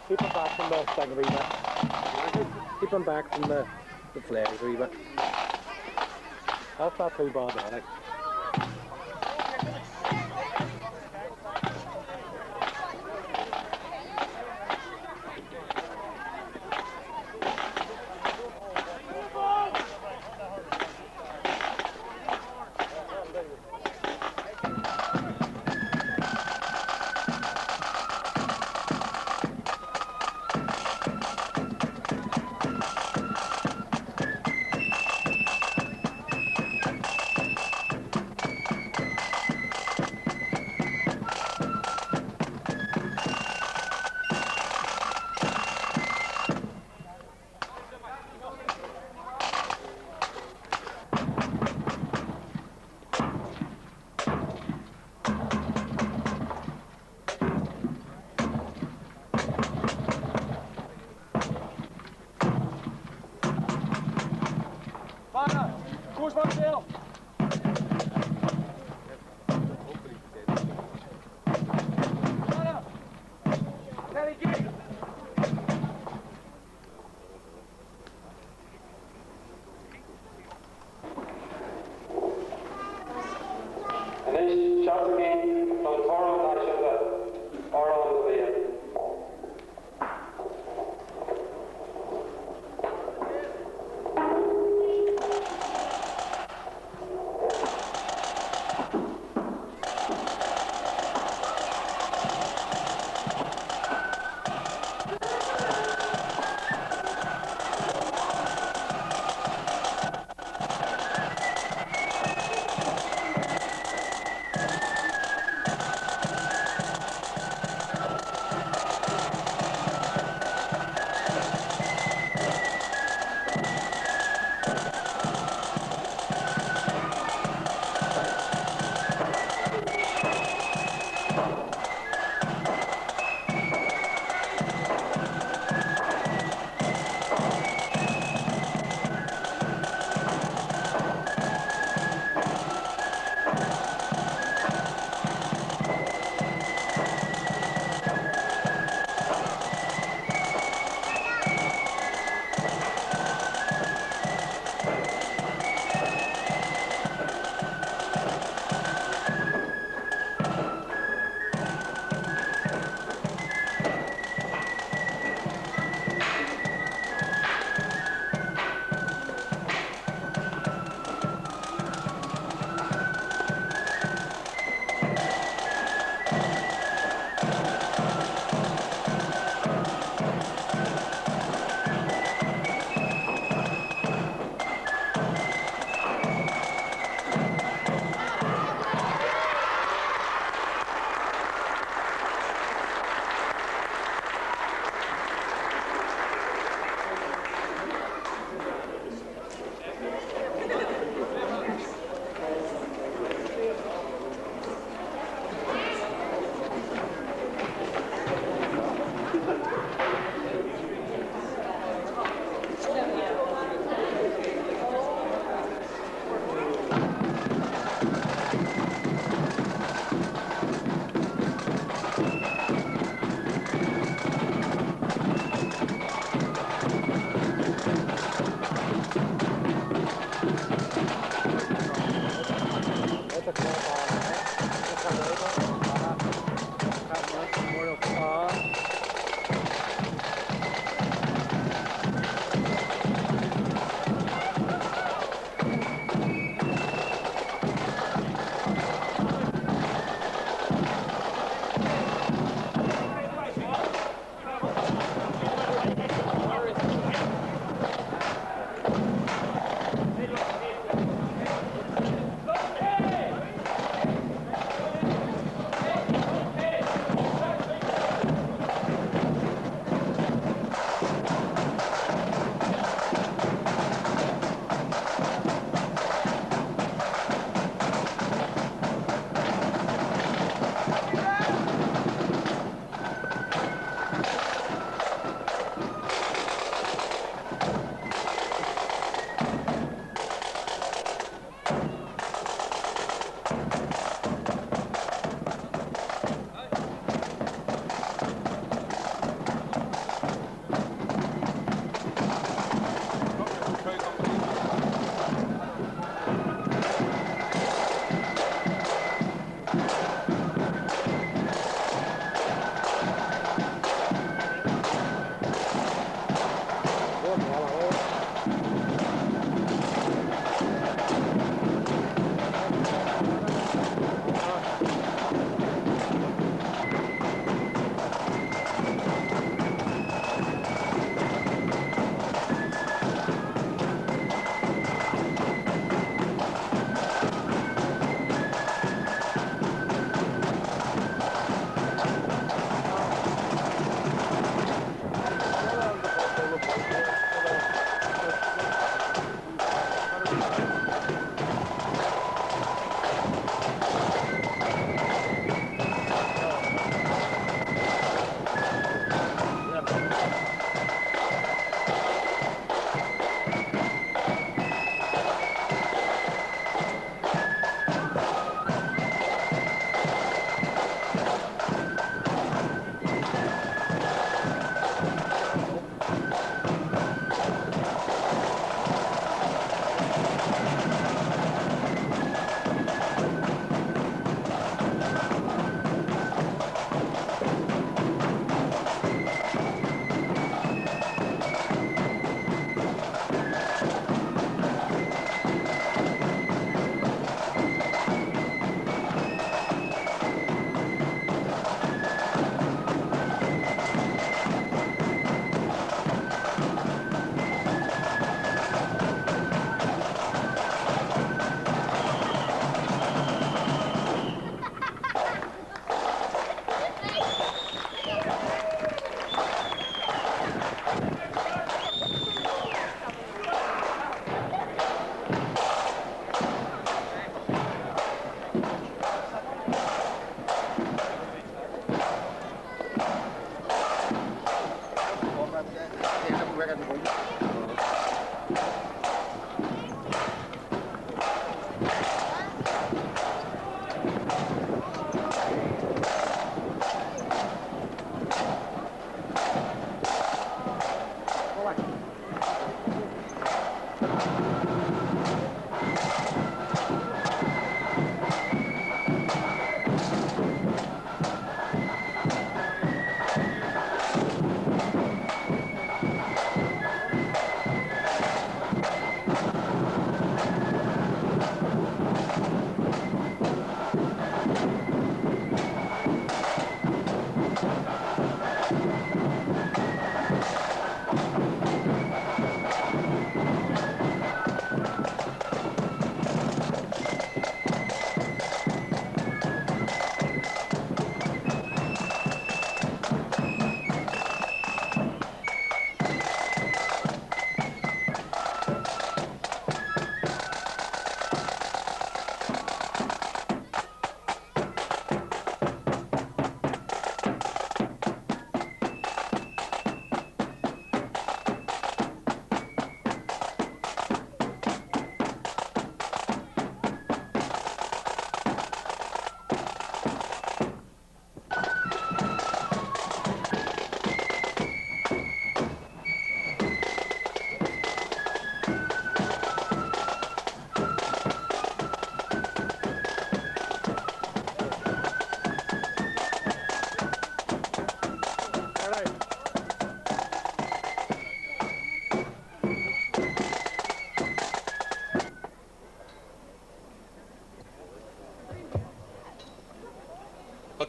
Keep them back from the thing a wee bit. Keep them back from the flares a wee bit. That's not too bad, I think. Towards Marshall.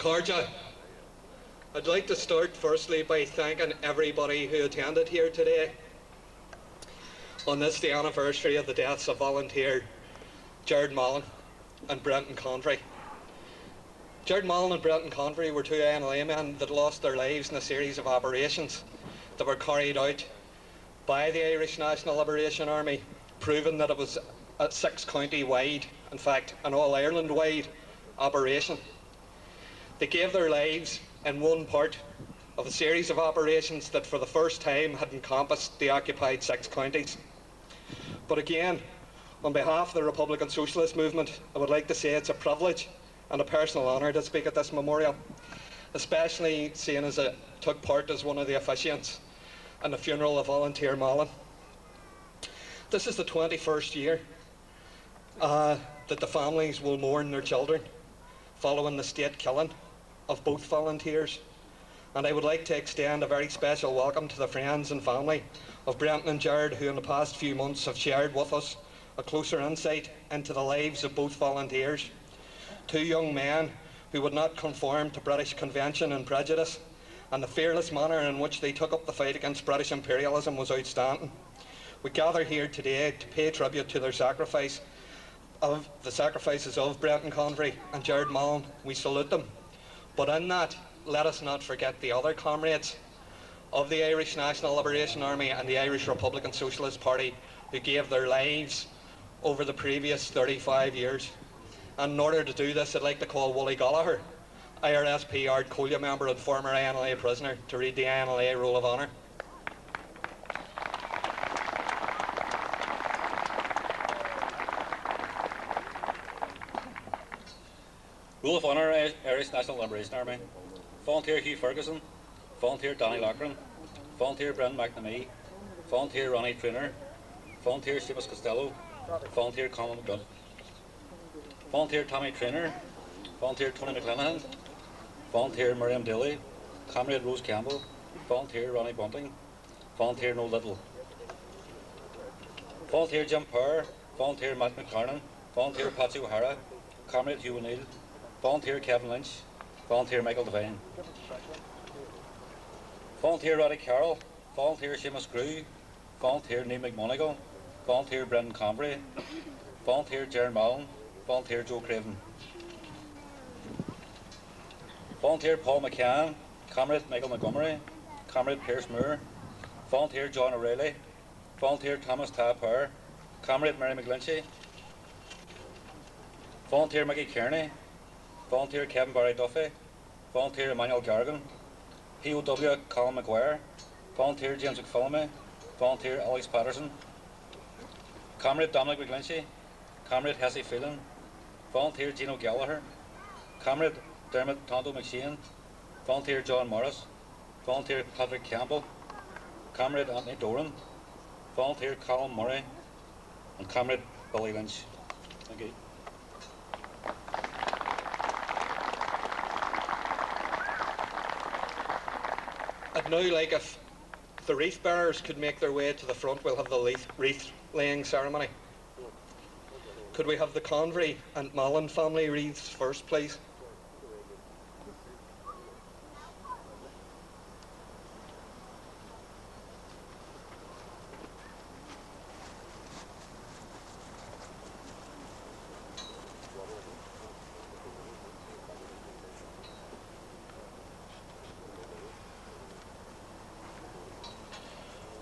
Carja. I'd like to start firstly by thanking everybody who attended here today on this, the anniversary of the deaths of volunteer Jared Mallon and Brenton Convery. Jared Mallon and Brenton Convery were two ANLA men that lost their lives in a series of operations that were carried out by the Irish National Liberation Army, proving that it was a 6-county wide, in fact an all-Ireland wide operation. They gave their lives in one part of a series of operations that for the first time had encompassed the occupied 6 counties. But again, on behalf of the Republican Socialist Movement, I would like to say it's a privilege and a personal honour to speak at this memorial, especially seeing as I took part as one of the officiants in the funeral of volunteer Mallon. This is the 21st year that the families will mourn their children following the state killing of both volunteers. And I would like to extend a very special welcome to the friends and family of Brenton and Jared, who in the past few months have shared with us a closer insight into the lives of both volunteers. Two young men who would not conform to British convention and prejudice, and the fearless manner in which they took up the fight against British imperialism was outstanding. We gather here today to pay tribute to their sacrifices of Brenton Convery and Jared Mallon. We salute them. But in that, let us not forget the other comrades of the Irish National Liberation Army and the Irish Republican Socialist Party who gave their lives over the previous 35 years. And in order to do this, I'd like to call Wooly Gallagher, IRSP Ardcolia member and former ANLA prisoner, to read the ANLA Roll of Honour. Roll of Honour, Irish National Liberation Army. Volunteer Hugh Ferguson, Volunteer Danny Lochran, Volunteer Brendan McNamee, Volunteer Ronnie Trainer, Volunteer Seamus Costello, Volunteer Colin McDonough, Volunteer Tommy Trainer, Volunteer Tony McLennan, Volunteer Miriam Daly, Comrade Rose Campbell, Volunteer Ronnie Bunting, Volunteer Noel Little, Volunteer Jim Power, Volunteer Matt McCarnan, Volunteer Patsy O'Hara, Comrade Hugh O'Neill, Volunteer Kevin Lynch, Volunteer Michael Devine, Volunteer Roddy Carroll, Volunteer Seamus Grew, Volunteer Neil McMonigal, Volunteer Brendan Convery, Volunteer Jared Mallon, Volunteer Joe Craven, Volunteer Paul McCann, Comrade Michael Montgomery, Comrade Pierce Moore, Volunteer John O'Reilly, Volunteer Thomas Power, Comrade Mary McGlinchey, Volunteer Mickey Kearney, Volunteer Kevin Barry Duffy, Volunteer Emmanuel Gargan, POW Colin McGuire, Volunteer James McPhillamy, Volunteer Alex Patterson, Comrade Dominic McGlinchey, Comrade Hesse Phelan, Volunteer Gino Gallagher, Comrade Dermot Tonto McShane, Volunteer John Morris, Volunteer Patrick Campbell, Comrade Anthony Doran, Volunteer Colin Murray, and Comrade Billy Lynch. Thank you. I'd now like if the wreath bearers could make their way to the front. We'll have the wreath laying ceremony. Could we have the Convery and Mallon family wreaths first, please?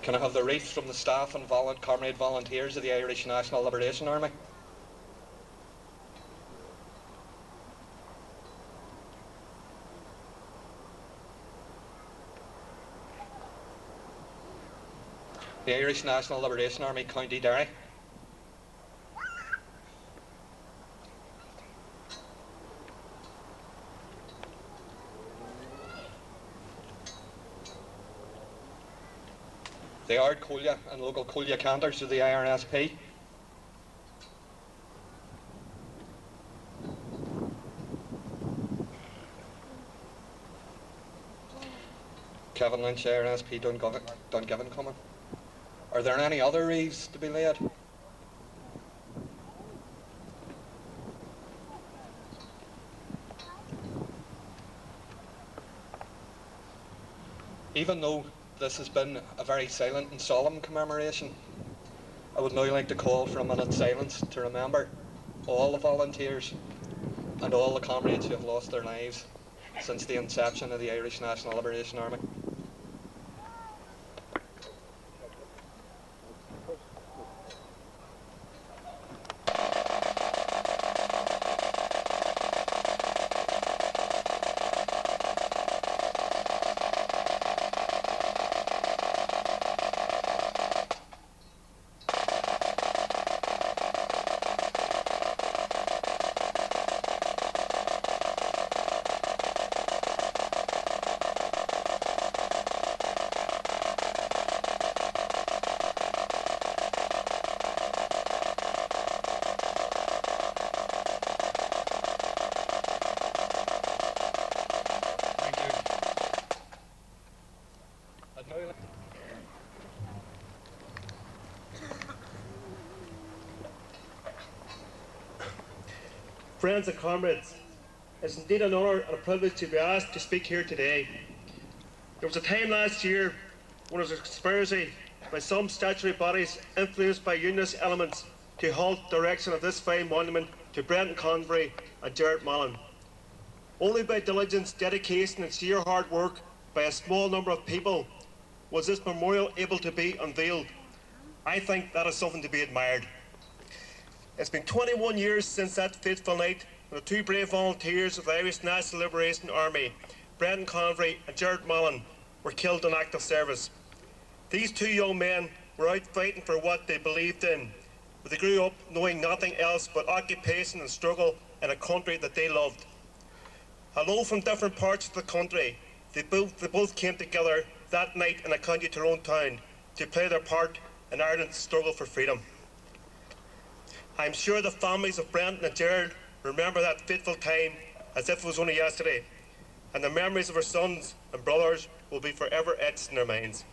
Can I have the wreath from the staff and comrade volunteers of the Irish National Liberation Army? The Irish National Liberation Army, County Derry. The Ardcolia and local Colia cantors of the IRSP. Kevin Lynch, IRSP, Dungiven coming. Are there any other wreaths to be laid? Even though this has been a very silent and solemn commemoration, I would now like to call for a minute's silence to remember all the volunteers and all the comrades who have lost their lives since the inception of the Irish National Liberation Army. Friends and comrades, it's indeed an honour and a privilege to be asked to speak here today. There was a time last year when there was a conspiracy by some statutory bodies influenced by unionist elements to halt the erection of this fine monument to Brendan Convery and Gerard Mallon. Only by diligence, dedication and sheer hard work by a small number of people was this memorial able to be unveiled. I think that is something to be admired. It's been 21 years since that fateful night when the two brave volunteers of the Irish National Liberation Army, Brendan Convery and Gerard Mallon, were killed in active service. These two young men were out fighting for what they believed in, but they grew up knowing nothing else but occupation and struggle in a country that they loved. Although from different parts of the country, they both came together that night in a County Tyrone town to play their part in Ireland's struggle for freedom. I'm sure the families of Brendan and Gerard remember that fateful time as if it was only yesterday, and the memories of our sons and brothers will be forever etched in their minds.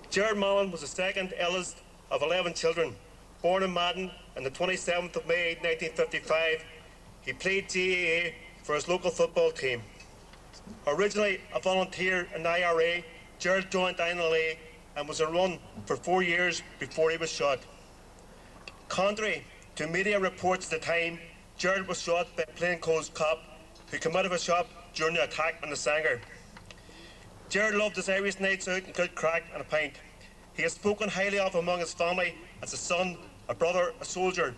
Gerard Mallon was the second eldest of 11 children. Born in Madden on the 27th of May 1955, he played GAA for his local football team. Originally a volunteer in the IRA, Gerard joined INLA and was on run for 4 years before he was shot. Contrary to media reports at the time, Gerard was shot by a plainclothes cop who came out of a shop during the attack on the Sanger. Gerard loved his Irish nights out and good crack and a pint. He has spoken highly of among his family as a son, a brother, a soldier,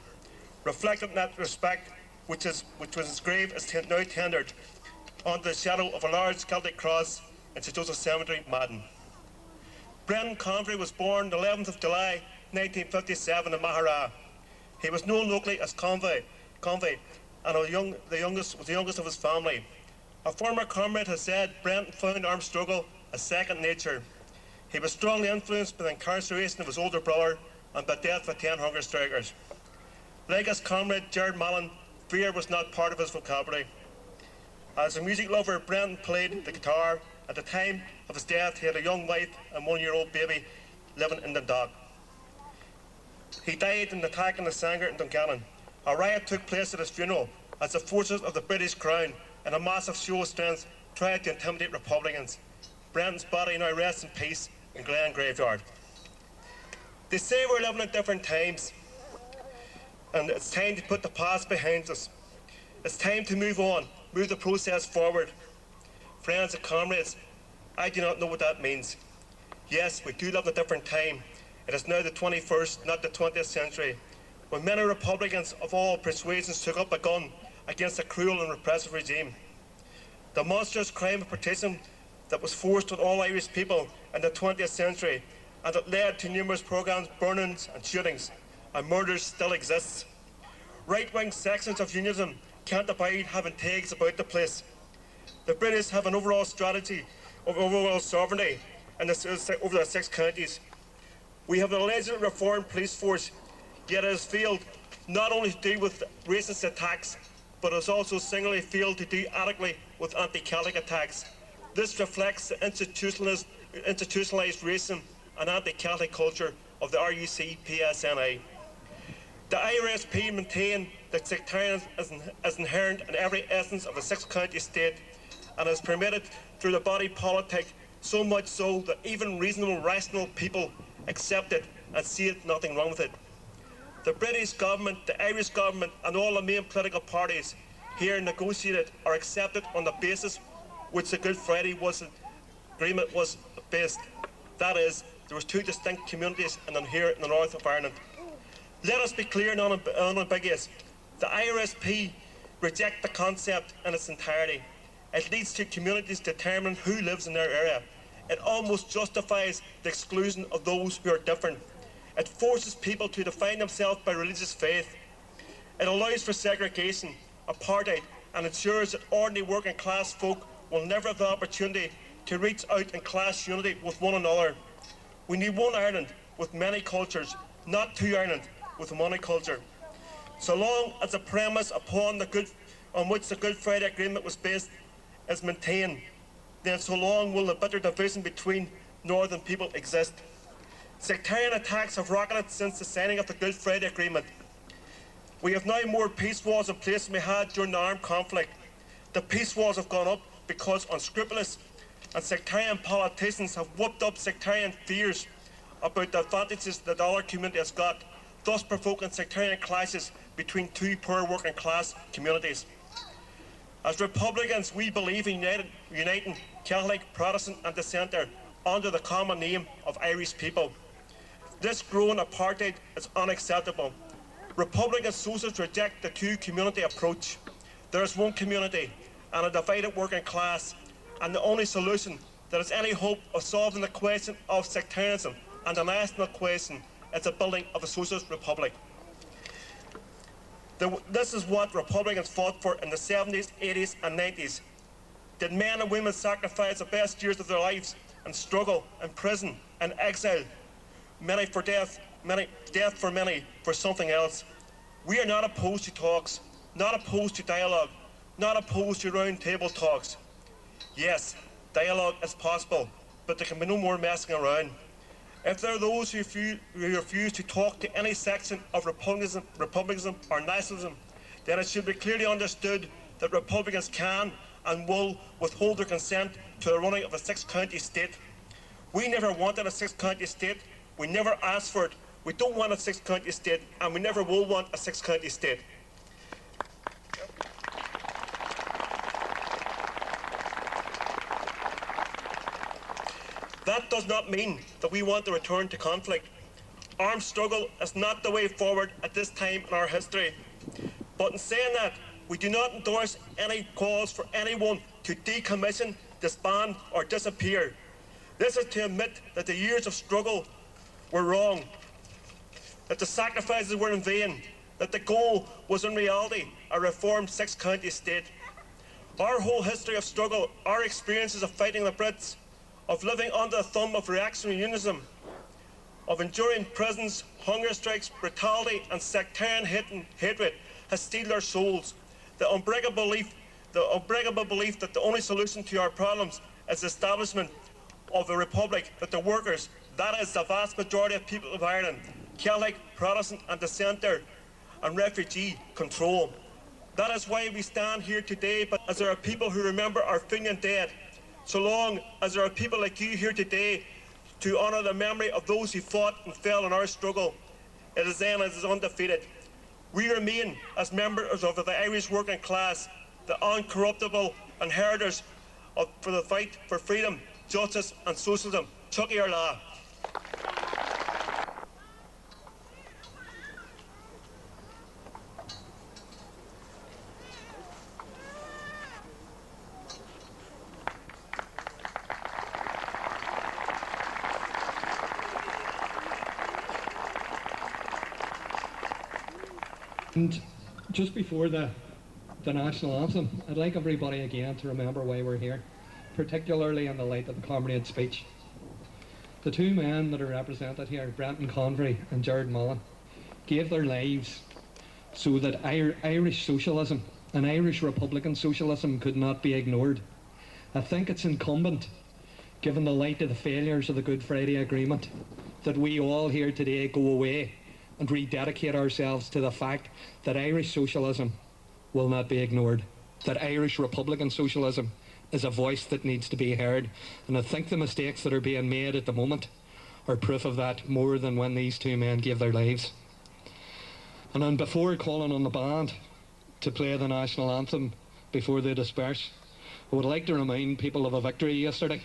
reflecting that respect which was his grave is now tendered under the shadow of a large Celtic cross in St Joseph's Cemetery, Madden. Brendan Convery was born the 11th of July 1957 in Mahara. He was known locally as Convey, and was the youngest of his family. A former comrade has said Brendan found armed struggle a second nature. He was strongly influenced by the incarceration of his older brother and by the death of 10 hunger strikers. Like his comrade Gerard Mallon, fear was not part of his vocabulary. As a music lover, Brendan played the guitar. At the time of his death, he had a young wife and 1-year-old baby living in Dundalk. He died in the attack on the Sanger in Dungannon. A riot took place at his funeral as the forces of the British Crown, in a massive show of strength, tried to intimidate Republicans. Brendan's body now rests in peace in Glen Graveyard. They say we're living in different times, and it's time to put the past behind us. It's time to move on, move the process forward. Friends and comrades, I do not know what that means. Yes, we do live in a different time. It is now the 21st, not the 20th century, when many Republicans of all persuasions took up a gun against a cruel and repressive regime. The monstrous crime of partition that was forced on all Irish people in the 20th century, and that led to numerous programmes, burnings and shootings, and murders still exists. Right-wing sections of unionism can't abide having tags about the place. The British have an overall strategy of overall sovereignty over the 6 counties. We have an allegedly reformed police force, yet it has failed not only to deal with racist attacks, but has also singularly failed to do adequately with anti-Celtic attacks. This reflects the institutionalised racism and anti-Celtic culture of the RUC-PSNI. The IRSP maintain that sectarianism is inherent in every essence of a 6-county state and is permitted through the body politic, so much so that even reasonable, rational people accept it and see it nothing wrong with it. The British government, the Irish government, and all the main political parties here negotiated or accepted on the basis which the Good Friday Agreement was based. That is, there was two distinct communities here in the north of Ireland. Let us be clear and unambiguous. The IRSP reject the concept in its entirety. It leads to communities determining who lives in their area. It almost justifies the exclusion of those who are different. It forces people to define themselves by religious faith. It allows for segregation, apartheid, and ensures that ordinary working class folk will never have the opportunity to reach out in class unity with one another. We need one Ireland with many cultures, not two Ireland with one culture. So long as the premise on which the Good Friday Agreement was based is maintained, then so long will the bitter division between northern people exist. Sectarian attacks have rocketed since the signing of the Good Friday Agreement. We have now more peace walls in place than we had during the armed conflict. The peace walls have gone up because unscrupulous and sectarian politicians have whipped up sectarian fears about the advantages that our community has got, thus provoking sectarian clashes between two poor working class communities. As Republicans, we believe in uniting Catholic, Protestant and Dissenter under the common name of Irish people. This growing apartheid is unacceptable. Republican socialists reject the two-community approach. There is one community and a divided working class, and the only solution that has any hope of solving the question of sectarianism and the national question is the building of a socialist republic. This is what Republicans fought for in the 70s, 80s and 90s. Did men and women sacrifice the best years of their lives and struggle in prison and exile, many for death for many for something else? We are not opposed to talks, not opposed to dialogue, not opposed to round table talks. Yes, dialogue is possible, but there can be no more messing around. If there are those who refuse to talk to any section of republicanism or nationalism, then it should be clearly understood that Republicans can and will withhold their consent to the running of a six-county state. We never wanted a six-county state. We never asked for it. We don't want a six-county state, and we never will want a six-county state. That does not mean that we want to return to conflict. Armed struggle is not the way forward at this time in our history. But in saying that, we do not endorse any calls for anyone to decommission, disband or disappear. This is to admit that the years of struggle were wrong, that the sacrifices were in vain, that the goal was in reality a reformed six-county state. Our whole history of struggle, our experiences of fighting the Brits, of living under the thumb of reactionary unionism, of enduring prisons, hunger strikes, brutality and sectarian hatred has steeled our souls. The unbreakable belief that the only solution to our problems is the establishment of a republic that the workers, that is the vast majority of people of Ireland, Catholic, Protestant and Dissenter and refugee, control. That is why we stand here today, but as there are people who remember our Fenian dead, so long as there are people like you here today to honour the memory of those who fought and fell in our struggle, it is then as is undefeated. We remain as members of the Irish working class, the uncorruptible inheritors for the fight for freedom, justice and socialism. Chucky our law. And just before the national anthem, I'd like everybody again to remember why we're here, particularly in the light of the comrade speech. The two men that are represented here, Brenton Convery and Jared Mullen, gave their lives so that Irish socialism and Irish Republican socialism could not be ignored. I think it's incumbent, given the light of the failures of the Good Friday Agreement, that we all here today go away and rededicate ourselves to the fact that Irish socialism will not be ignored, that Irish Republican socialism is a voice that needs to be heard, and I think the mistakes that are being made at the moment are proof of that more than when these two men gave their lives. And then before calling on the band to play the national anthem before they disperse, I would like to remind people of a victory yesterday,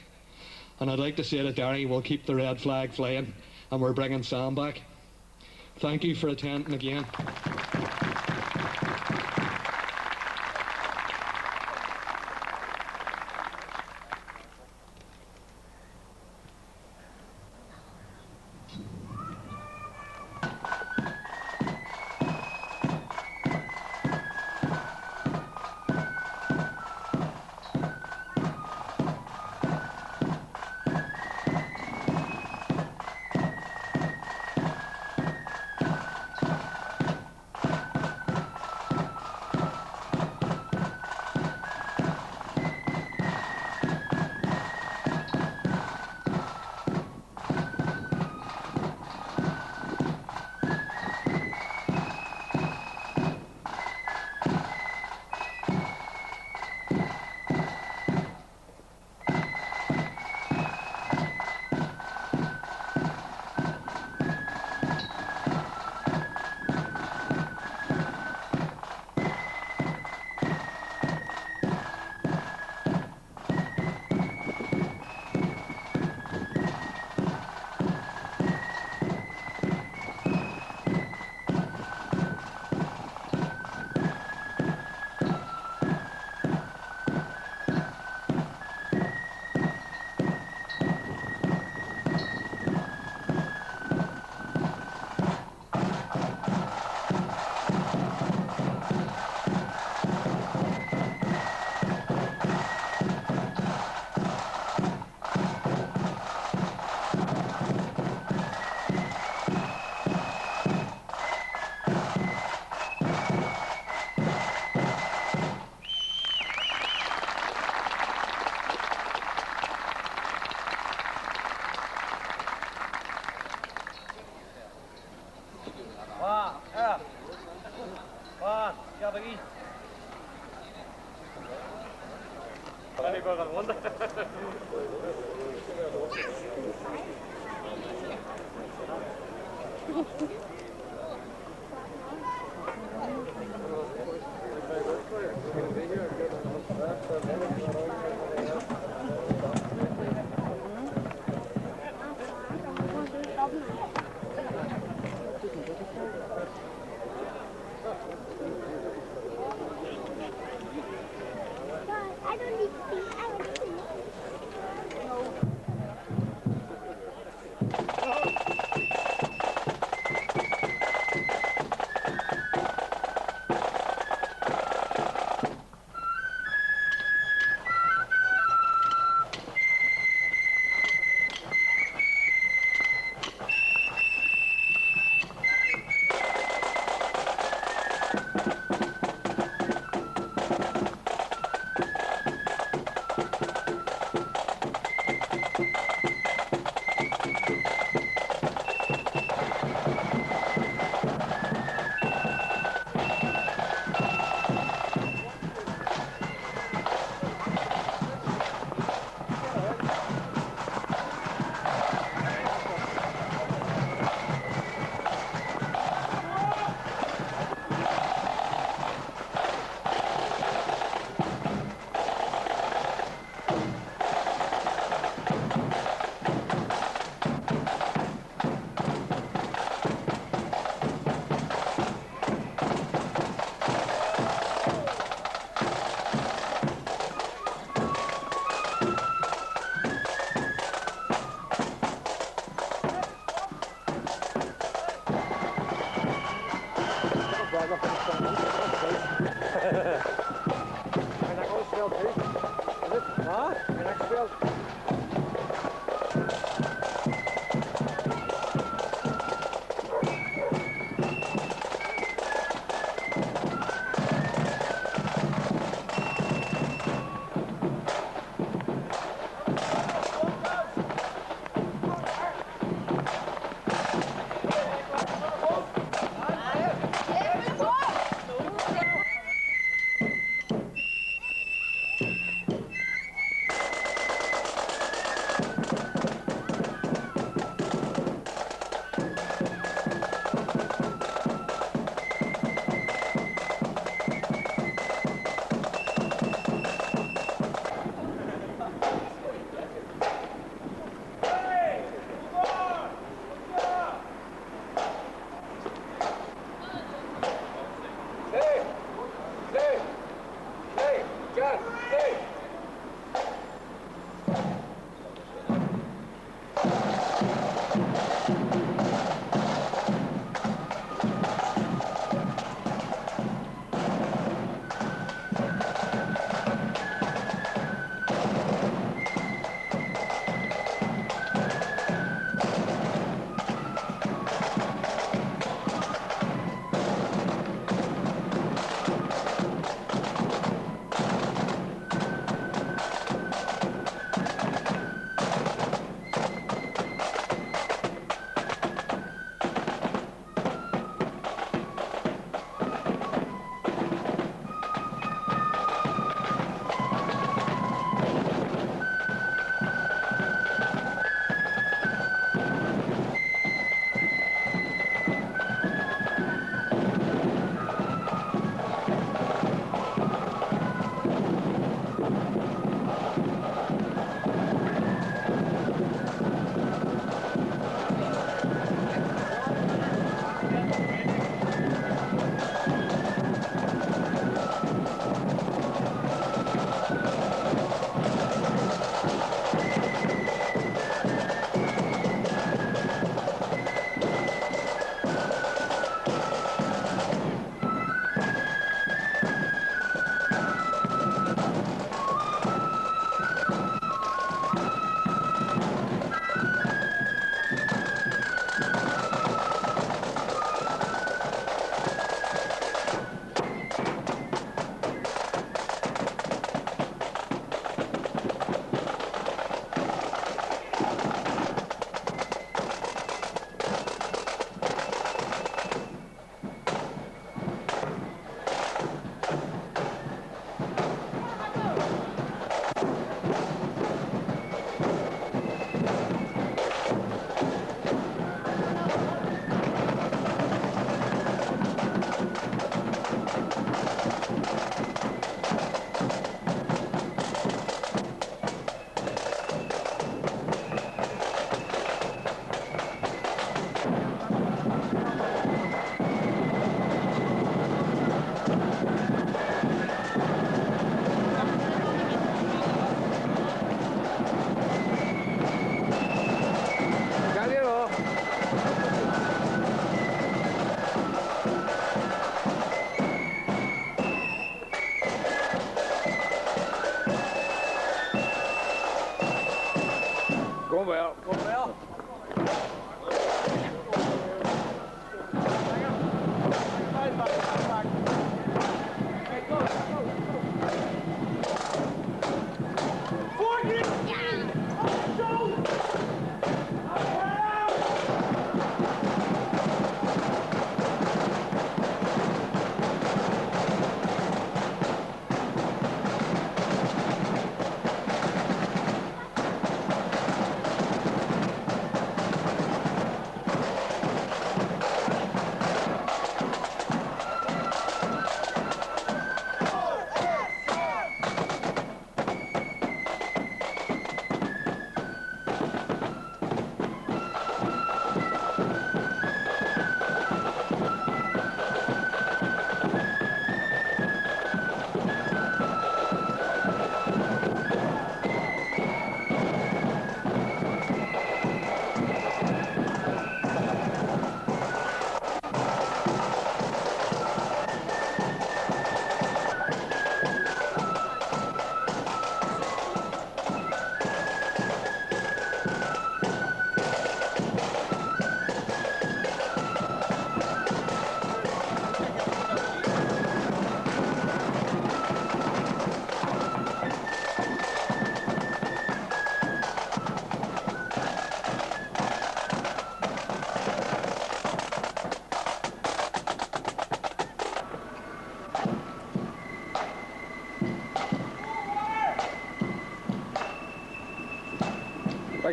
and I'd like to say to Derry, we'll keep the red flag flying and we're bringing Sam back. Thank you for attending again.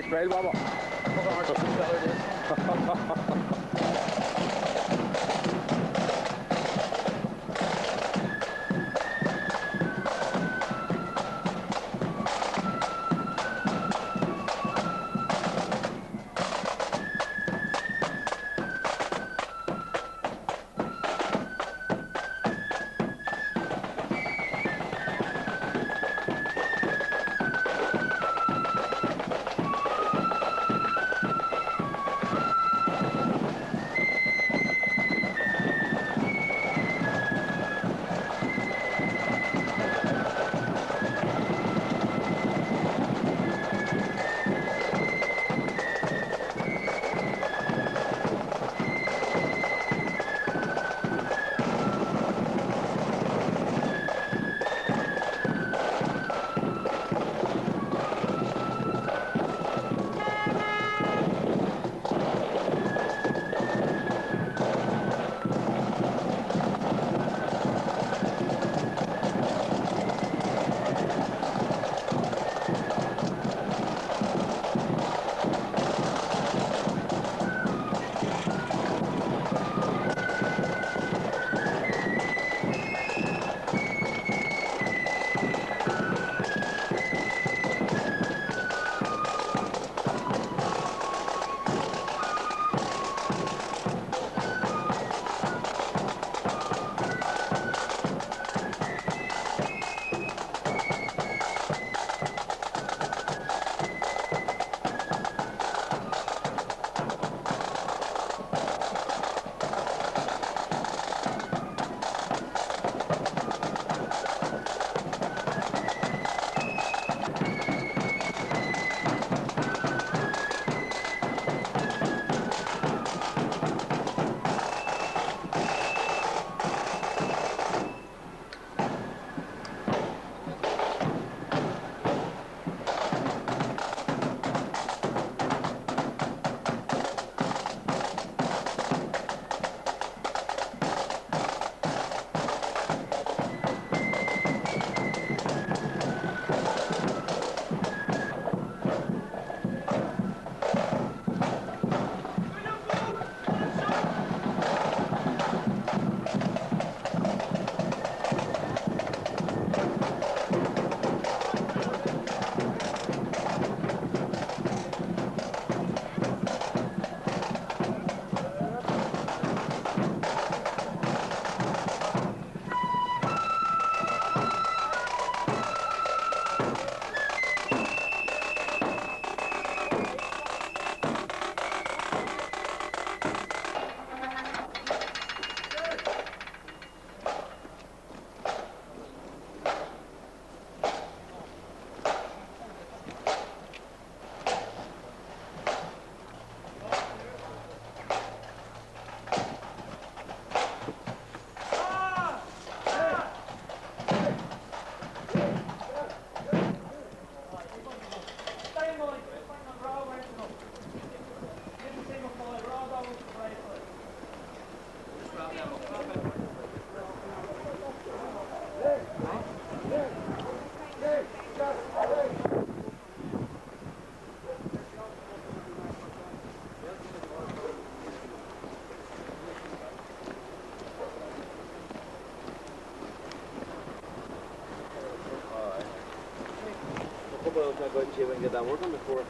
nice trail, Baba. Well, I was going to see if we can get that working before.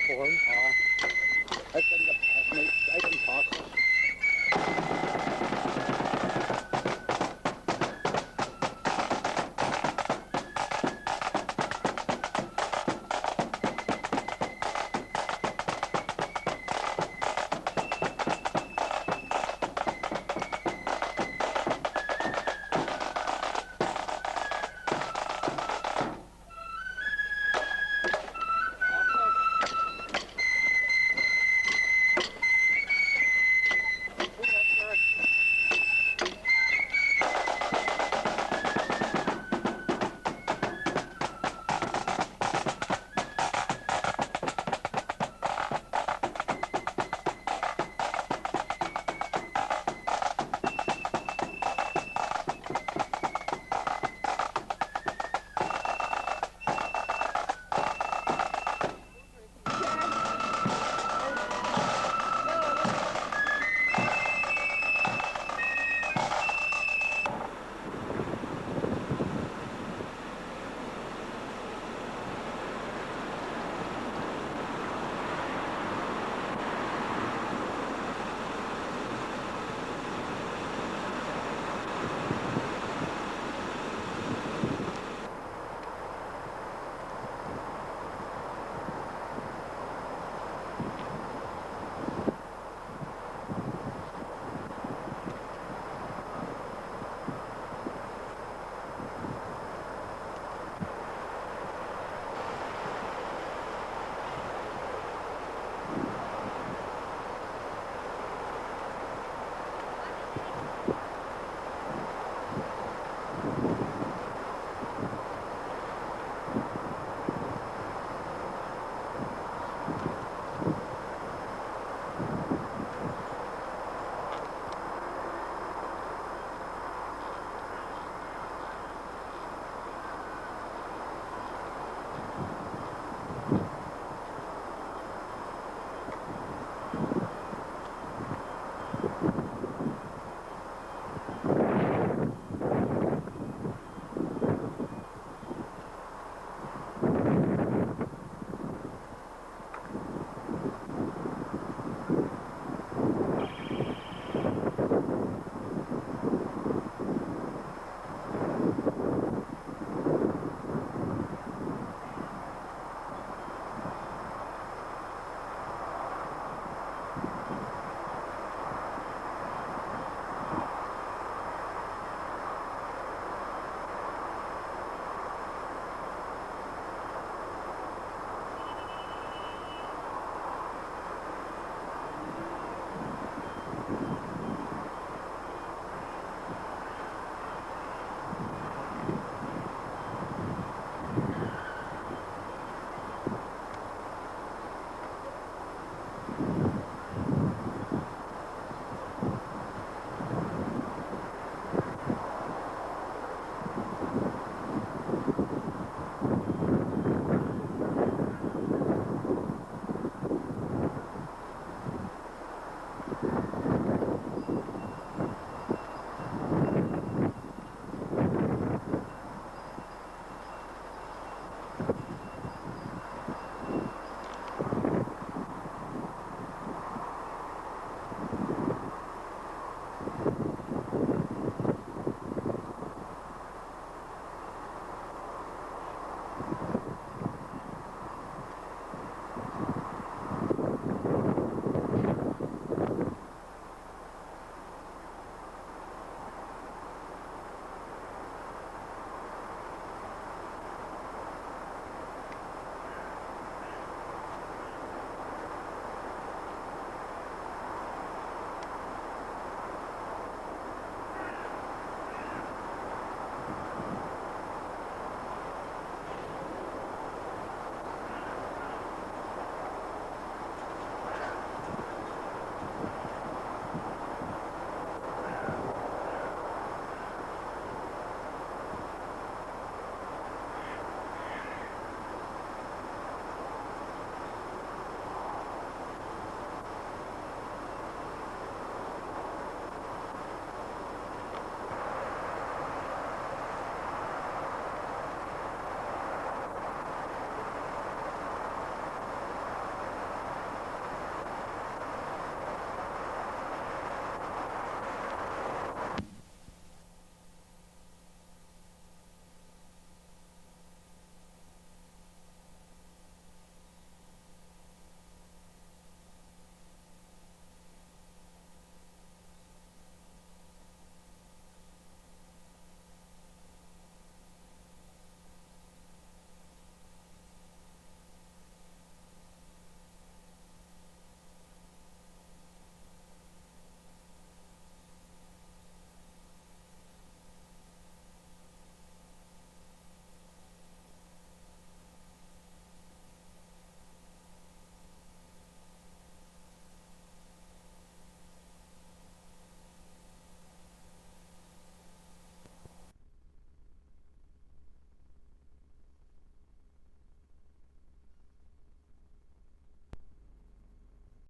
Four. I didn't get past me. I didn't pass it.